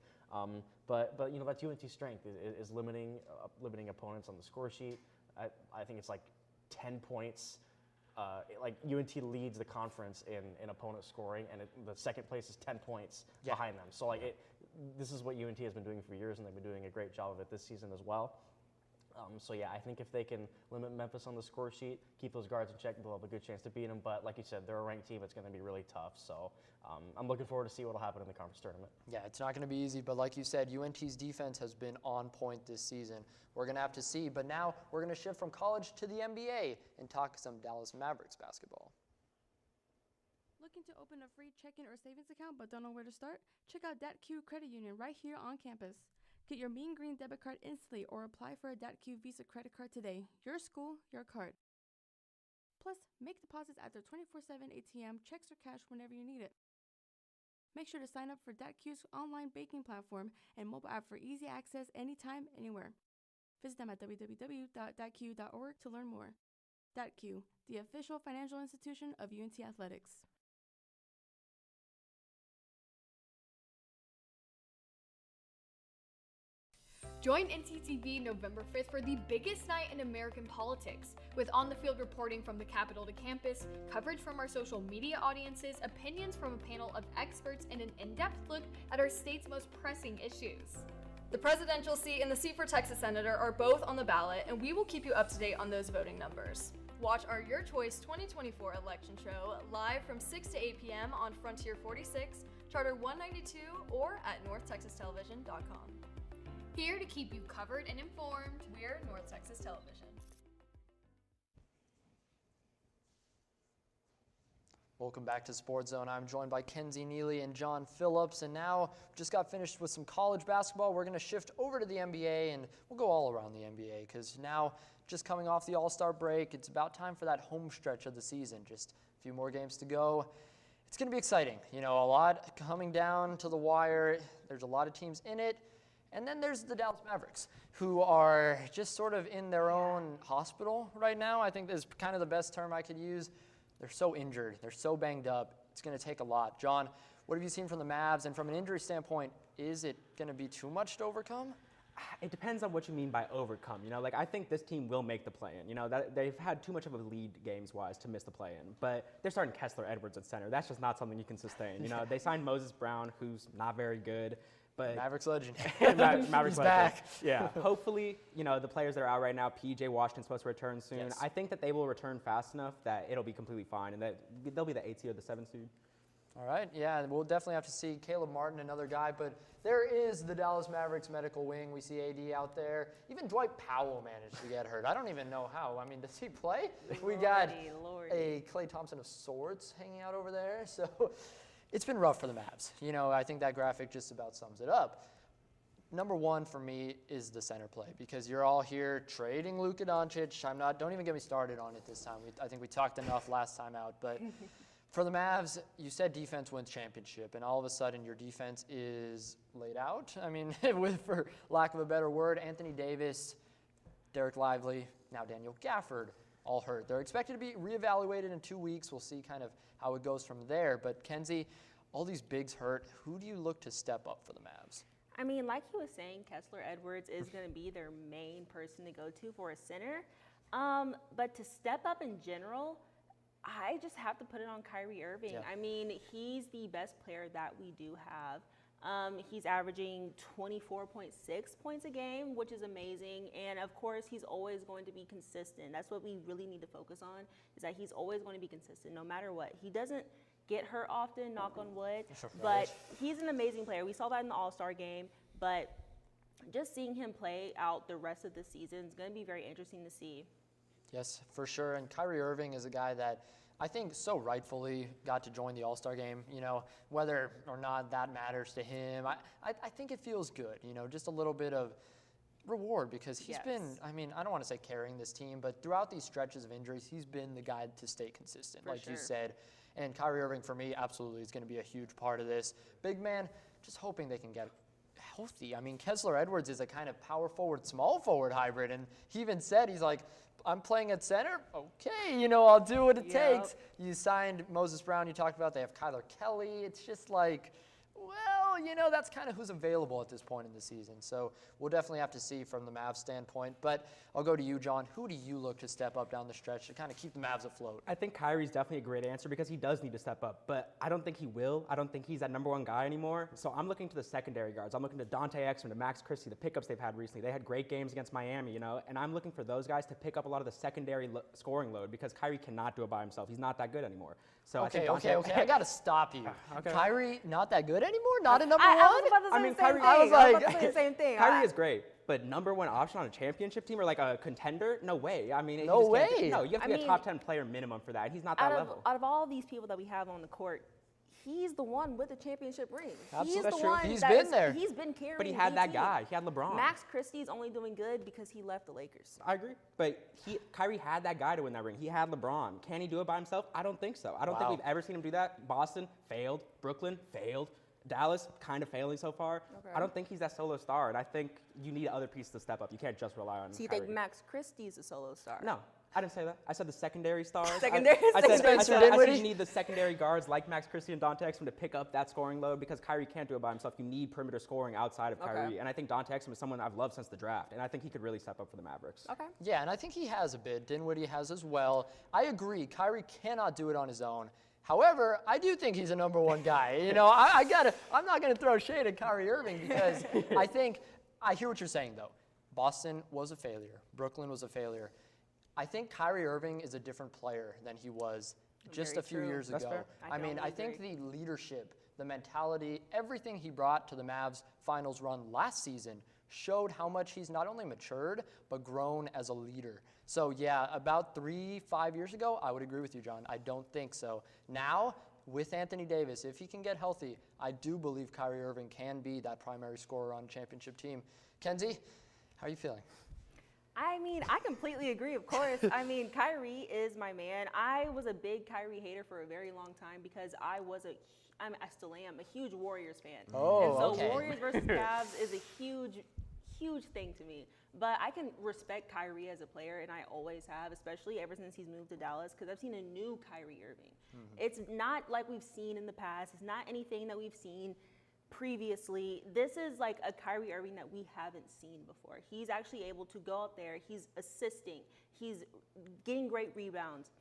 But that's UNT's strength is limiting opponents on the score sheet. I think it's like 10 points. Like UNT leads the conference in opponent scoring, and the second place is 10 points behind them. So this is what UNT has been doing for years, and they've been doing a great job of it this season as well. I think if they can limit Memphis on the score sheet, keep those guards in check, they'll have a good chance to beat them. But like you said, they're a ranked team. It's going to be really tough. So I'm looking forward to see what will happen in the conference tournament. Yeah, it's not going to be easy. But like you said, UNT's defense has been on point this season. We're going to have to see. But now we're going to shift from college to the NBA and talk some Dallas Mavericks basketball. Looking to open a free checking or savings account but don't know where to start? Check out DebtQ Credit Union right here on campus. Get your Mean Green debit card instantly or apply for a DebtQ Visa credit card today. Your school, your card. Plus, make deposits at their 24/7 ATM, checks or cash whenever you need it. Make sure to sign up for DebtQ's online banking platform and mobile app for easy access anytime, anywhere. Visit them at www.debtq.org to learn more. DATQ, the official financial institution of UNT Athletics. Join NTTV November 5th for the biggest night in American politics, with on-the-field reporting from the Capitol to campus, coverage from our social media audiences, opinions from a panel of experts, and an in-depth look at our state's most pressing issues. The presidential seat and the seat for Texas Senator are both on the ballot, and we will keep you up to date on those voting numbers. Watch our Your Choice 2024 election show live from 6 to 8 p.m. on Frontier 46, Charter 192, or at NorthTexasTelevision.com. Here to keep you covered and informed, we're North Texas Television. Welcome back to Sportszone. I'm joined by Kenzie Neely and John Phillips, and now just got finished with some college basketball. We're going to shift over to the NBA, and we'll go all around the NBA because now, just coming off the All-Star break, it's about time for that home stretch of the season. Just a few more games to go. It's going to be exciting. You know, a lot coming down to the wire. There's a lot of teams in it. And then there's the Dallas Mavericks, who are just sort of in their own hospital right now. I think that's kind of the best term I could use. They're so injured. They're so banged up. It's going to take a lot. John, what have you seen from the Mavs? And from an injury standpoint, is it going to be too much to overcome? It depends on what you mean by overcome. You know, like I think this team will make the play-in. You know, that they've had too much of a lead games-wise to miss the play-in. But they're starting Kessler Edwards at center. That's just not something you can sustain. You know, they signed Moses Brown, who's not very good. But Mavericks legend. Mavericks legend. back. Yeah. Hopefully, you know, the players that are out right now, PJ Washington's supposed to return soon. Yes. I think that they will return fast enough that it'll be completely fine and that they'll be the 8th seed or the 7th seed. All right, yeah, we'll definitely have to see Caleb Martin, another guy, but there is the Dallas Mavericks medical wing. We see AD out there. Even Dwight Powell managed to get hurt. I don't even know how. I mean, does he play? We got a Klay Thompson of sorts hanging out over there, so it's been rough for the Mavs. You know, I think that graphic just about sums it up. Number one for me is the center play because you're all here trading Luka Doncic. Don't even get me started on it this time. I think we talked enough last time out, but for the Mavs, you said defense wins championship, and all of a sudden your defense is laid out. I mean, for lack of a better word, Anthony Davis, Derek Lively, now Daniel Gafford, all hurt. They're expected to be reevaluated in 2 weeks. We'll see kind of how it goes from there. But Kenzie, all these bigs hurt. Who do you look to step up for the Mavs? I mean, like he was saying, Kessler Edwards is going to be their main person to go to for a center. But to step up in general, I just have to put it on Kyrie Irving. Yeah. I mean, he's the best player that we do have. He's averaging 24.6 points a game, which is amazing. And of course, he's always going to be consistent. That's what we really need to focus on, is that he's always going to be consistent no matter what. He doesn't get hurt often, knock on wood, but he's an amazing player. We saw that in the All-Star game, but just seeing him play out the rest of the season is going to be very interesting to see. Yes, for sure. And Kyrie Irving is a guy that I think so rightfully got to join the All-Star game. You know, whether or not that matters to him, I think it feels good, you know, just a little bit of reward because he's been, I mean, I don't want to say carrying this team, but throughout these stretches of injuries, he's been the guy to stay consistent, like you said. And Kyrie Irving, for me, absolutely is going to be a huge part of this. Big man, just hoping they can get healthy. I mean, Kessler Edwards is a kind of power forward, small forward hybrid, and he even said, he's like, I'm playing at center. Okay, you know, I'll do what it takes. You signed Moses Brown. You talked about they have Kyler Kelly. It's just like, well, you know, that's kind of who's available at this point in the season. So we'll definitely have to see from the Mavs standpoint. But I'll go to you, John. Who do you look to step up down the stretch to kind of keep the Mavs afloat? I think Kyrie's definitely a great answer because he does need to step up, but I don't think he will. I don't think he's that number one guy anymore. So I'm looking to the secondary guards. I'm looking to Dante Exum, to Max Christie, the pickups they've had recently. They had great games against Miami, you know, and I'm looking for those guys to pick up a lot of the secondary scoring load because Kyrie cannot do it by himself. He's not that good anymore. So okay. I got to stop you. Okay. Kyrie, not that good anymore? Not a number one? I was about to say the same thing. I was about to say the same thing. Kyrie is great, but number one option on a championship team or like a contender? No way. I mean, no way. No, you have to be a top 10 player minimum for that. He's not that level. Out of all these people that we have on the court, he's the one with the championship ring. Absolutely. He's the one He's been there. He's been carrying. But he had that team. guy. He had LeBron. Max Christie's only doing good because he left the Lakers. I agree. But Kyrie had that guy to win that ring. He had LeBron. Can he do it by himself? I don't think so. I don't think we've ever seen him do that. Boston failed. Brooklyn failed. Dallas kind of failing so far. Okay. I don't think he's that solo star, and I think you need other pieces to step up. You can't just rely on So you Kyrie. think Max Christie's a solo star? No. I didn't say that. I said the secondary stars. Secondary I said Spencer you Dinwiddie? need the secondary guards like Max Christie and Dante Exum to pick up that scoring load because Kyrie can't do it by himself. You need perimeter scoring outside of Kyrie. And I think Dante Exum is someone I've loved since the draft. And I think he could really step up for the Mavericks. Okay. Yeah, and I think he has a bit. Dinwiddie has as well. I agree. Kyrie cannot do it on his own. However, I do think he's a number one guy. You know, I'm not going to throw shade at Kyrie Irving because I hear what you're saying, though. Boston was a failure. Brooklyn was a failure. I think Kyrie Irving is a different player than he was just a few years That's ago. fair. I think the leadership, the mentality, everything he brought to the Mavs finals run last season showed how much he's not only matured, but grown as a leader. So yeah, about 3-5 years ago, I would agree with you, John. I don't think so. Now, with Anthony Davis, if he can get healthy, I do believe Kyrie Irving can be that primary scorer on a championship team. Kenzie, how are you feeling? I mean, I completely agree, of course. I mean, Kyrie is my man. I was a big Kyrie hater for a very long time because I still am a huge Warriors fan. Oh, and so okay. Warriors versus Cavs is a huge thing to me. But I can respect Kyrie as a player, and I always have, especially ever since he's moved to Dallas, because I've seen a new Kyrie Irving. It's not like we've seen in the past. It's not anything that we've seen previously. This is like a Kyrie Irving that we haven't seen before. He's actually able to go out there, he's assisting, he's getting great rebounds,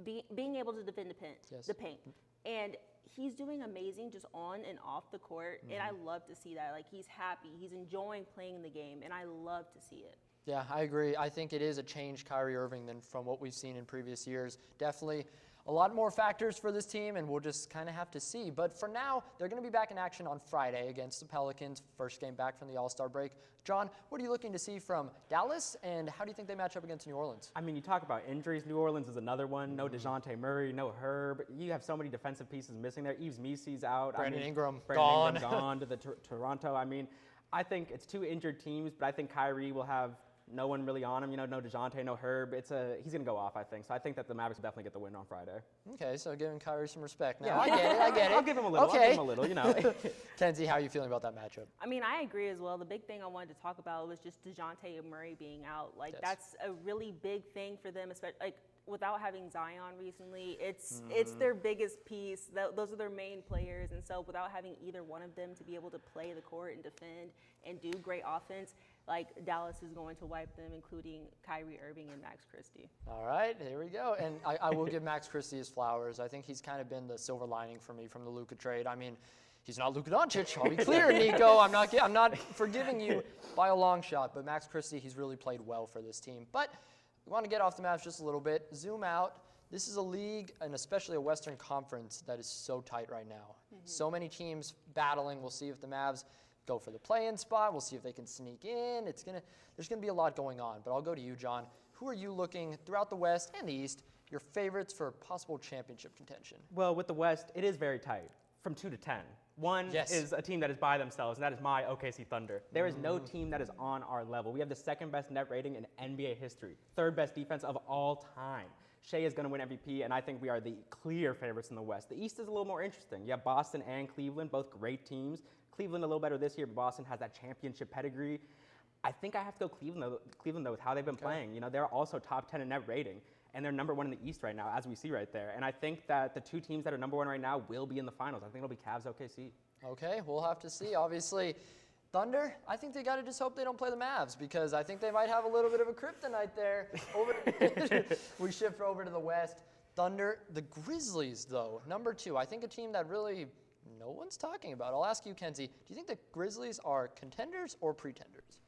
being able to defend the paint. And he's doing amazing just on and off the court, and I love to see that. Like, he's happy, he's enjoying playing the game, and I love to see it. Yeah, I agree. I think it is a changed Kyrie Irving than from what we've seen in previous years. Definitely a lot more factors for this team, and we'll just kind of have to see. But for now, they're going to be back in action on Friday against the Pelicans, first game back from the All-Star break. John, what are you looking to see from Dallas, and how do you think they match up against New Orleans? I mean, you talk about injuries. New Orleans is another one. No DeJounte Murray, no Herb. You have so many defensive pieces missing there. Yves Missy's out. Brandon Ingram gone to the Toronto. I mean, I think it's two injured teams, but I think Kyrie will have no one really on him, you know, no DeJounte, no Herb. He's going to go off, I think. So I think that the Mavericks will definitely get the win on Friday. Okay, so giving Kyrie some respect now. Yeah, I get it. I'll give him a little. Okay. I'll give him a little, you know. Kenzie, how are you feeling about that matchup? I mean, I agree as well. The big thing I wanted to talk about was just DeJounte Murray being out. Like, that's a really big thing for them, especially, like, without having Zion recently. It's their biggest piece. Those are their main players. And so without having either one of them to be able to play the court and defend and do great offense, like, Dallas is going to wipe them, including Kyrie Irving and Max Christie. All right, here we go. And I will give Max Christie his flowers. I think he's kind of been the silver lining for me from the Luka trade. I mean, he's not Luka Doncic. I'll be clear, Nico. I'm not forgiving you by a long shot. But Max Christie, he's really played well for this team. But we want to get off the Mavs just a little bit. Zoom out. This is a league, and especially a Western Conference, that is so tight right now. So many teams battling. We'll see if the Mavs go for the play-in spot. We'll see if they can sneak in. There's gonna be a lot going on. But I'll go to you, John. Who are you looking throughout the West and the East, your favorites for possible championship contention? Well, with the West, it is very tight, from 2 to 10. One is a team that is by themselves, and that is my OKC Thunder. There is no team that is on our level. We have the second best net rating in NBA history, third best defense of all time. Shea is going to win MVP, and I think we are the clear favorites in the West. The East is a little more interesting. You have Boston and Cleveland, both great teams. Cleveland a little better this year, but Boston has that championship pedigree. I think I have to go Cleveland though, with how they've been playing. You know, they're also top 10 in net rating, and they're number 1 in the East right now, as we see right there. And I think that the two teams that are number 1 right now will be in the finals. I think it'll be Cavs OKC. Okay, we'll have to see. Obviously, Thunder, I think they got to just hope they don't play the Mavs, because I think they might have a little bit of a kryptonite there. We shift over to the West. Thunder, the Grizzlies, though, number 2. I think a team that really no one's talking about. I'll ask you, Kenzie, do you think the Grizzlies are contenders or pretenders?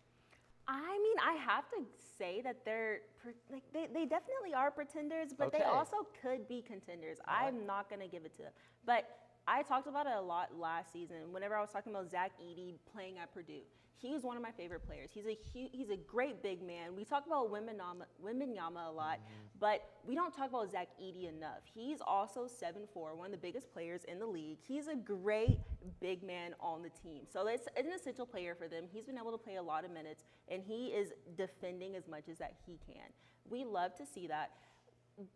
I mean, I have to say that they definitely are pretenders, but they also could be contenders. I'm not going to give it to them. But I talked about it a lot last season whenever I was talking about Zach Edey playing at Purdue. He was one of my favorite players. He's a great big man. We talk about Wembanyama a lot, but we don't talk about Zach Edey enough. He's also 7'4", one of the biggest players in the league. He's a great big man on the team. So it's an essential player for them. He's been able to play a lot of minutes, and he is defending as much as that he can. We love to see that.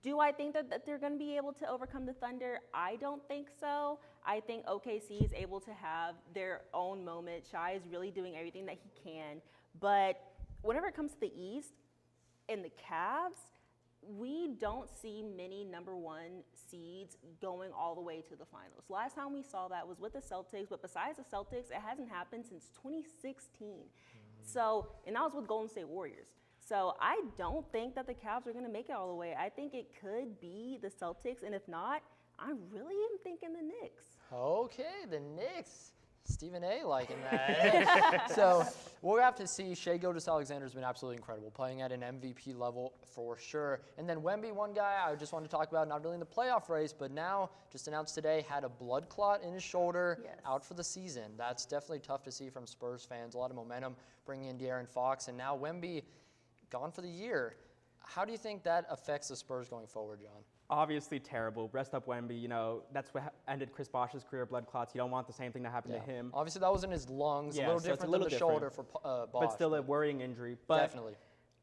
Do I think that they're going to be able to overcome the Thunder? I don't think so. I think OKC is able to have their own moment. Shai is really doing everything that he can. But whenever it comes to the East and the Cavs, we don't see many number 1 seeds going all the way to the finals. Last time we saw that was with the Celtics, but besides the Celtics, it hasn't happened since 2016. So, and that was with Golden State Warriors. So I don't think that the Cavs are going to make it all the way. I think it could be the Celtics, and if not, I really am thinking the Knicks. Okay, the Knicks. Stephen A. liking that. So we'll have to see. Shai Gilgeous-Alexander's been absolutely incredible, playing at an MVP level for sure. And then Wemby, one guy I just want to talk about, not really in the playoff race, but now just announced today, had a blood clot in his shoulder, out for the season. That's definitely tough to see from Spurs fans. A lot of momentum bringing in De'Aaron Fox, and now Wemby gone for the year. How do you think that affects the Spurs going forward, John? Obviously terrible. Rest up Wemby. You know, that's what ended Chris Bosh's career, blood clots. You don't want the same thing to happen to him. Obviously, that was in his lungs. Yeah, a little so it's different a little than the different. shoulder for Bosh. But still a worrying injury. But definitely.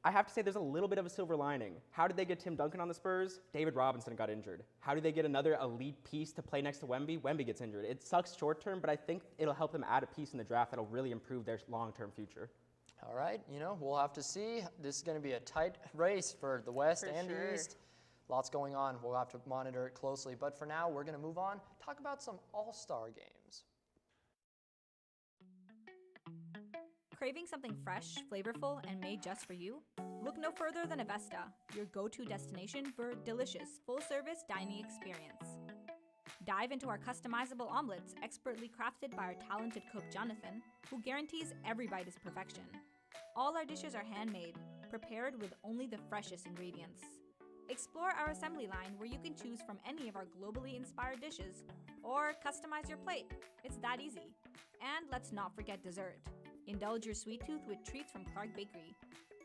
I have to say there's a little bit of a silver lining. How did they get Tim Duncan on the Spurs? David Robinson got injured. How do they get another elite piece to play next to Wemby? Wemby gets injured. It sucks short term, but I think it'll help them add a piece in the draft that'll really improve their long-term future. All right, we'll have to see. This is going to be a tight race for the West and the East. Lots going on. We'll have to monitor it closely. But for now, we're going to move on, talk about some all-star games. Craving something fresh, flavorful, and made just for you? Look no further than Avesta, your go-to destination for a delicious, full-service dining experience. Dive into our customizable omelets, expertly crafted by our talented cook Jonathan, who guarantees every bite is perfection. All our dishes are handmade, prepared with only the freshest ingredients. Explore our assembly line where you can choose from any of our globally inspired dishes, or customize your plate. It's that easy. And let's not forget dessert. Indulge your sweet tooth with treats from Clark Bakery.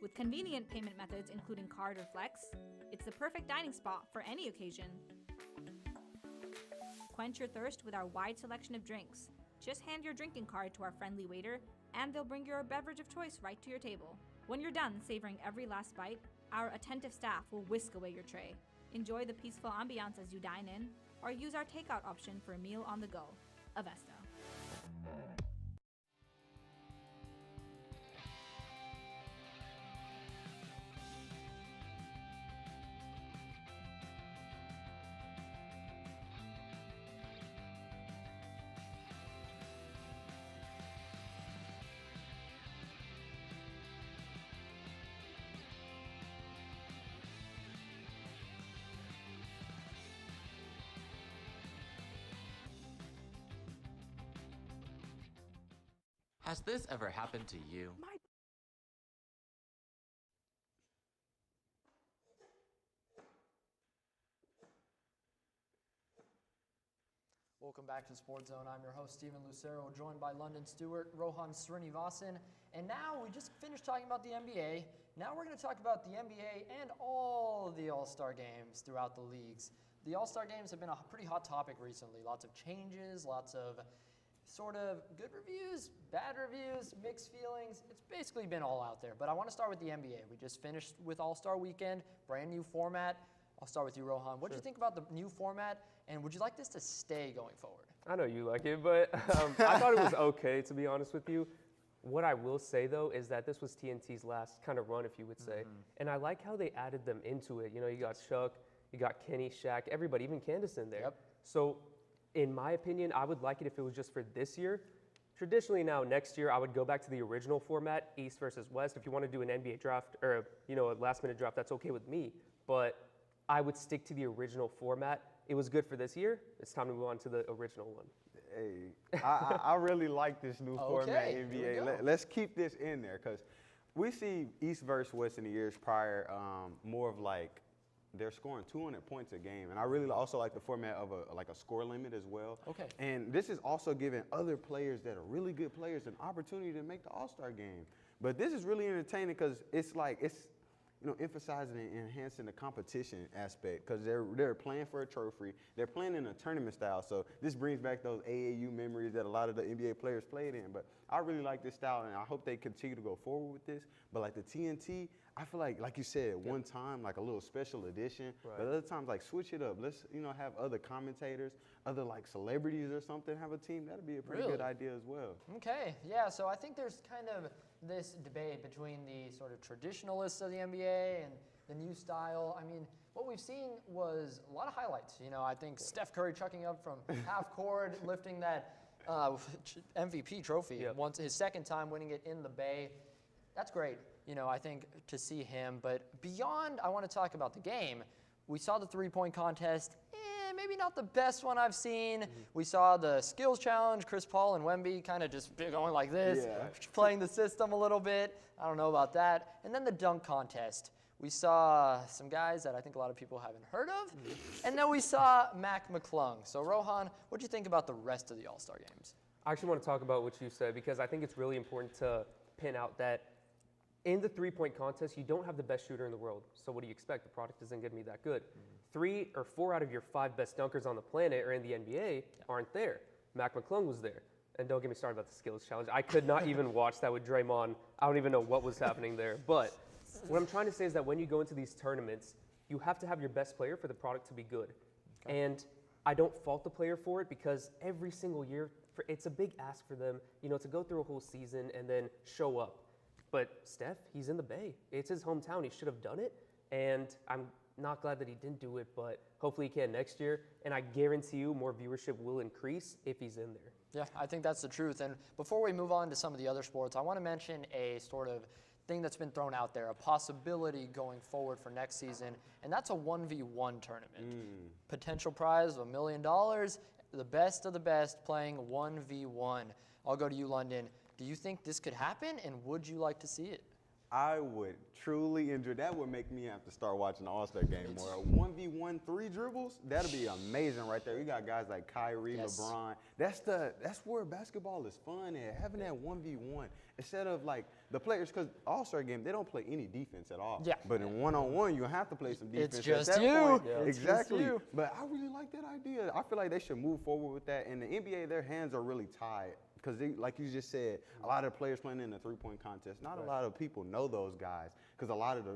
With convenient payment methods including card or flex, it's the perfect dining spot for any occasion. Quench your thirst with our wide selection of drinks. Just hand your drinking card to our friendly waiter, and they'll bring your beverage of choice right to your table. When you're done savoring every last bite, our attentive staff will whisk away your tray. Enjoy the peaceful ambiance as you dine in, or use our takeout option for a meal on the go. Avesta. Has this ever happened to you? Welcome back to Sportszone. I'm your host, Steven Lucero, joined by London Stewart, Rohan Srinivasan. And now we just finished talking about the NBA. Now we're going to talk about the NBA and all the All-Star games throughout the leagues. The All-Star games have been a pretty hot topic recently. Lots of changes, lots of sort of good reviews, bad reviews, mixed feelings. It's basically been all out there. But I want to start with the NBA. We just finished with All-Star Weekend, brand new format. I'll start with you, Rohan. What do you think about the new format, and would you like this to stay going forward? I know you like it, but I thought it was okay, to be honest with you. What I will say, though, is that this was TNT's last kind of run, if you would say. And I like how they added them into it. You know, you got Chuck, you got Kenny, Shaq, everybody, even Candace in there. Yep. So in my opinion, I would like it if it was just for this year. Traditionally now, next year, I would go back to the original format, East versus West. If you want to do an NBA draft or, a last-minute draft, that's okay with me. But I would stick to the original format. It was good for this year. It's time to move on to the original one. Hey, I really like this new format, NBA. Let's keep this in there because we see East versus West in the years prior more of like they're scoring 200 points a game. And I really also like the format of a score limit as well. Okay. And this is also giving other players that are really good players an opportunity to make the All-Star game. But this is really entertaining because it's emphasizing and enhancing the competition aspect because they're playing for a trophy. They're playing in a tournament style. So this brings back those AAU memories that a lot of the NBA players played in. But I really like this style, and I hope they continue to go forward with this. But like the TNT, I feel like you said, one time, like a little special edition. Right. But other times, like switch it up. Let's, have other commentators, other like celebrities or something have a team. That'd be a pretty good idea as well. Okay, yeah, so I think there's kind of this debate between the sort of traditionalists of the NBA and the new style. I mean, what we've seen was a lot of highlights. You know, I think Steph Curry chucking up from half court, lifting that MVP trophy, once his second time winning it in the Bay. That's great, you know, I think, to see him. But beyond, I want to talk about the game. We saw the three-point contest. Maybe not the best one I've seen. We saw the skills challenge, Chris Paul and Wemby kind of just going like this, playing the system a little bit. I don't know about that. And then the dunk contest. We saw some guys that I think a lot of people haven't heard of. And then we saw Mac McClung. So, Rohan, what do you think about the rest of the All-Star games? I actually want to talk about what you said because I think it's really important to pin out that in the three-point contest, you don't have the best shooter in the world. So what do you expect? The product isn't going to be that good. 3 or 4 out of your 5 best dunkers on the planet or in the NBA aren't there. Mac McClung was there. And don't get me started about the skills challenge. I could not even watch that with Draymond. I don't even know what was happening there. But what I'm trying to say is that when you go into these tournaments, you have to have your best player for the product to be good. And I don't fault the player for it because every single year, it's a big ask for them, you know, to go through a whole season and then show up. But Steph, he's in the Bay. It's his hometown. He should have done it. And I'm not glad that he didn't do it, but hopefully he can next year. And I guarantee you more viewership will increase if he's in there. Yeah, I think that's the truth. And before we move on to some of the other sports, I want to mention a sort of thing that's been thrown out there, a possibility going forward for next season, and that's a 1v1 tournament. Potential prize of $1 million, the best of the best playing 1v1. I'll go to you, London. Do you think this could happen, and would you like to see it? I would truly enjoy that. Would make me have to start watching the All-Star game more. 1v1 3 dribbles, that'd be amazing right there. You got guys like Kyrie, LeBron. That's where basketball is fun at, having that 1v1 instead of like the players, because All-Star game they don't play any defense at all. Yeah. But in one-on-one you have to play some defense. It's just at that you. Point. Yeah, it's exactly. just you. But I really like that idea. I feel like they should move forward with that. And the NBA, their hands are really tied. Because, like you just said, a lot of the players playing in the three-point contest, not a lot of people know those guys. Because a lot of the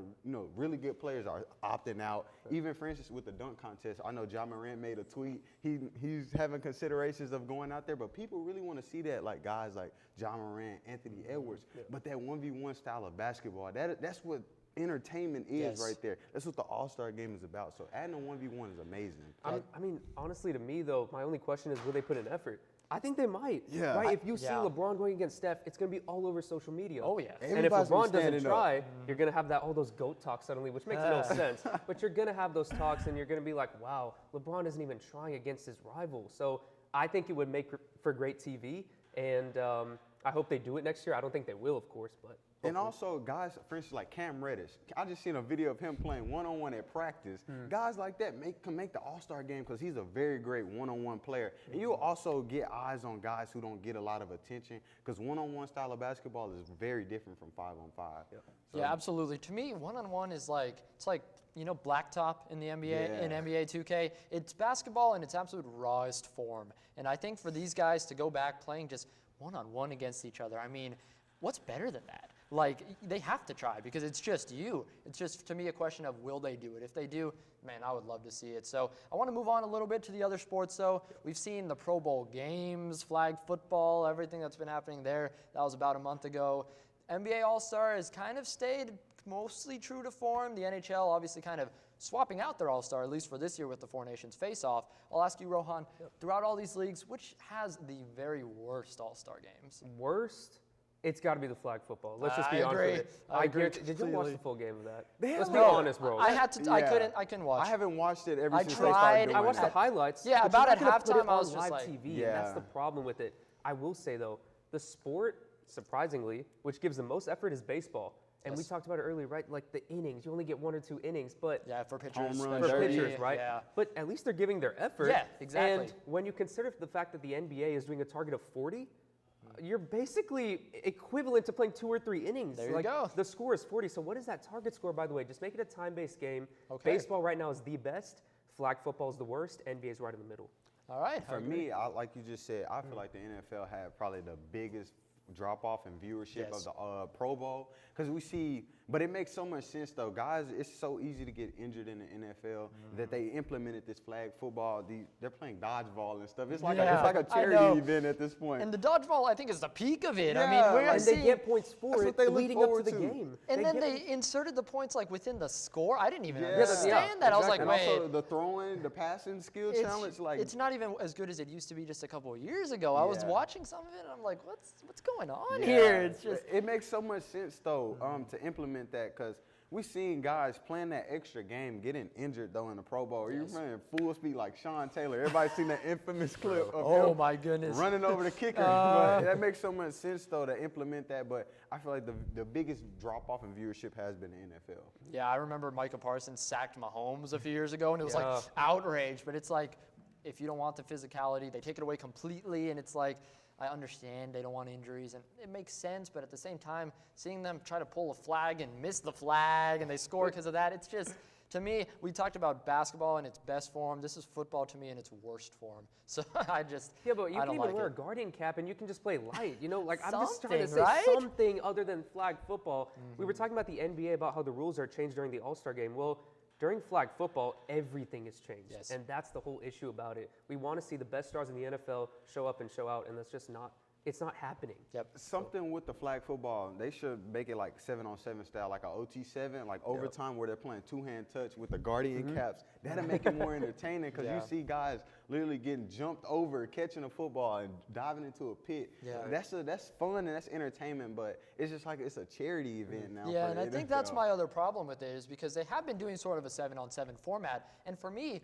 really good players are opting out. Even, for instance, with the dunk contest, I know Ja Morant made a tweet. He's having considerations of going out there. But people really want to see that, like guys like Ja Morant, Anthony Edwards. But that 1v1 style of basketball, that's what entertainment is right there. That's what the All-Star game is about. So adding a 1v1 is amazing. I mean, honestly, to me, though, my only question is, will they put in effort? I think they might. Yeah. Right? If you see LeBron going against Steph, it's going to be all over social media. Oh, yeah. And if LeBron doesn't try, you're going to have all those GOAT talks suddenly, which makes no sense. But you're going to have those talks, and you're going to be like, wow, LeBron isn't even trying against his rival. So I think it would make for great TV, and I hope they do it next year. I don't think they will, of course, but. And also, guys, for instance, like Cam Reddish. I just seen a video of him playing one-on-one at practice. Guys like that can make the All-Star game because he's a very great one-on-one player. And you'll also get eyes on guys who don't get a lot of attention because one-on-one style of basketball is very different from 5-on-5. So, yeah, absolutely. To me, one-on-one is it's like, you know, blacktop in the NBA, in NBA 2K. It's basketball in its absolute rawest form. And I think for these guys to go back playing just one-on-one against each other, I mean, what's better than that? Like, they have to try because it's just you. It's just, to me, a question of will they do it. If they do, man, I would love to see it. So I want to move on a little bit to the other sports, though. We've seen the Pro Bowl games, flag football, everything that's been happening there. That was about a month ago. NBA All-Star has kind of stayed mostly true to form. The NHL obviously kind of swapping out their All-Star, at least for this year with the Four Nations Faceoff. I'll ask you, Rohan, throughout all these leagues, which has the very worst All-Star games? Worst? It's got to be the flag football. Let's just be honest with it. I agree. Did you watch the full game of that? Let's be honest, bro. I had to. I couldn't watch. I haven't watched it since I they tried. started doing I watched the that. highlights. Yeah, but about you're at not gonna put halftime, it I was on just live like, TV, and that's the problem with it. I will say though, the sport, surprisingly, which gives the most effort is baseball. And we talked about it earlier, right? Like the innings, you only get 1 or 2 innings, but for pitchers, home run, for derby. pitchers, right? Yeah. But at least they're giving their effort. Yeah, exactly. And when you consider the fact that the NBA is doing a target of 40, you're basically equivalent to playing 2 or 3 innings. There you go. The score is 40. So what is that target score, by the way? Just make it a time-based game. Okay. Baseball right now is the best. Flag football is the worst. NBA is right in the middle. All right. For me, like you just said, I feel like the NFL had probably the biggest drop off in viewership Yes. of the Pro Bowl, because we see, but it makes so much sense though, guys. It's so easy to get injured in the NFL that they implemented this flag football. They're playing dodgeball and stuff. It's like Yeah, a I know. charity event at this point. And the dodgeball, I think, is the peak of it. Yeah, I mean, we're like- And they seeing, get points for That's it what they look leading up to forward the to. game. and then get- they inserted the points like within the score. I didn't even Yeah. understand that. I was like, and wait. also the throwing, the passing skill challenge, like it's not even as good as it used to be just a couple of years ago. I was watching some of it, and I'm like, what's going on here? It's just it makes so much sense though to implement that, because we seen guys playing that extra game getting injured though in the Pro Bowl. You're running full speed like Sean Taylor. Everybody's seen that infamous clip of him my goodness, running over the kicker. But that makes so much sense though to implement that. But I feel like the biggest drop off in viewership has been the NFL. Yeah, I remember Micah Parsons sacked Mahomes a few years ago, and it was Yeah. like outrage. But it's like, if you don't want the physicality, they take it away completely, and it's like, I understand they don't want injuries, and it makes sense. But at the same time, seeing them try to pull a flag and miss the flag, and they score because of that, it's just, to me, we talked about basketball in its best form. This is football to me in its worst form. So I just, Yeah, but you I can don't even like wear it. a guardian cap and you can just play light. You know, like I'm just trying to say Something, right? something other than flag football. We were talking about the NBA about how the rules are changed during the All-Star game. Well, during flag football, everything is changed. Yes. And that's the whole issue about it. We want to see the best stars in the NFL show up and show out, and that's just not, it's not happening. Yep. Something with the flag football, they should make it like 7-on-7 style, like a OT7, like overtime where they're playing two-hand touch with the guardian caps. That'll make it more entertaining, because you see guys literally getting jumped over, catching a football and diving into a pit. Yeah. That's fun and that's entertainment, but it's just like it's a charity event now. Yeah, for and the I think NFL. that's my other problem with it, is because they have been doing sort of a 7-on-7 format. And for me,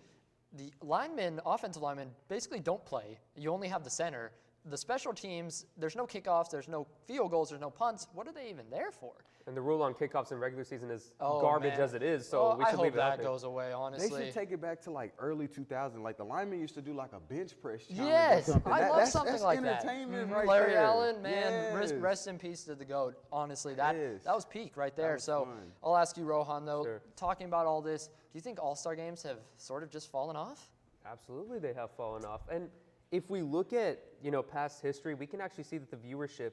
the linemen, offensive linemen, basically don't play. You only have the center. The special teams, there's no kickoffs, there's no field goals, there's no punts. What are they even there for? And the rule on kickoffs in regular season is Oh, garbage man. as it is, so we I should hope leave it out that there. goes away, They honestly. should take it back to like early 2000. Like the linemen used to do like a bench press challenge. Yes, or something. I love That's something like that. entertainment Mhm. right Larry there. Allen, man, Yes. rest in peace to the GOAT. Honestly, that Yes. was peak right there. was So fun. I'll ask you, Rohan, though, Sure. talking about all this, do you think All-Star games have sort of just fallen off? Absolutely, they have fallen off. And if we look at, past history, we can actually see that the viewership,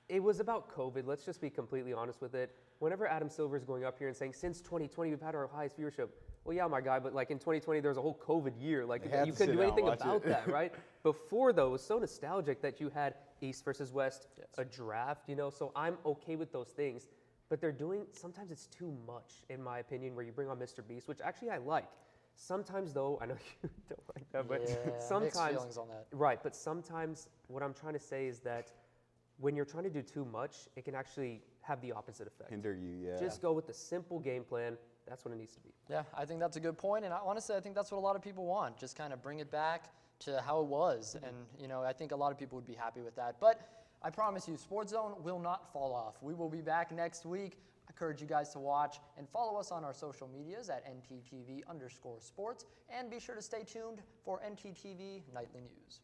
it was about COVID. Let's just be completely honest with it. Whenever Adam Silver is going up here and saying, since 2020, we've had our highest viewership. Well, yeah, my guy, but like in 2020, there was a whole COVID year. Like They had you to couldn't sit do down and anything watch about it. that, right? Before, though, it was so nostalgic that you had East versus West, a draft, So I'm okay with those things. But they're doing, sometimes it's too much, in my opinion, where you bring on Mr. Beast, which actually I like. Sometimes, though, I know you don't like that, but Yeah, sometimes, mixed feelings on that. right? But sometimes, what I'm trying to say is that when you're trying to do too much, it can actually have the opposite effect. Hinder you, yeah. Just go with the simple game plan. That's what it needs to be. Yeah, I think that's a good point, and honestly, I think that's what a lot of people want. Just kind of bring it back to how it was, and I think a lot of people would be happy with that. But I promise you, Sportszone will not fall off. We will be back next week. I encourage you guys to watch and follow us on our social medias at NTTV_sports, and be sure to stay tuned for NTTV Nightly News.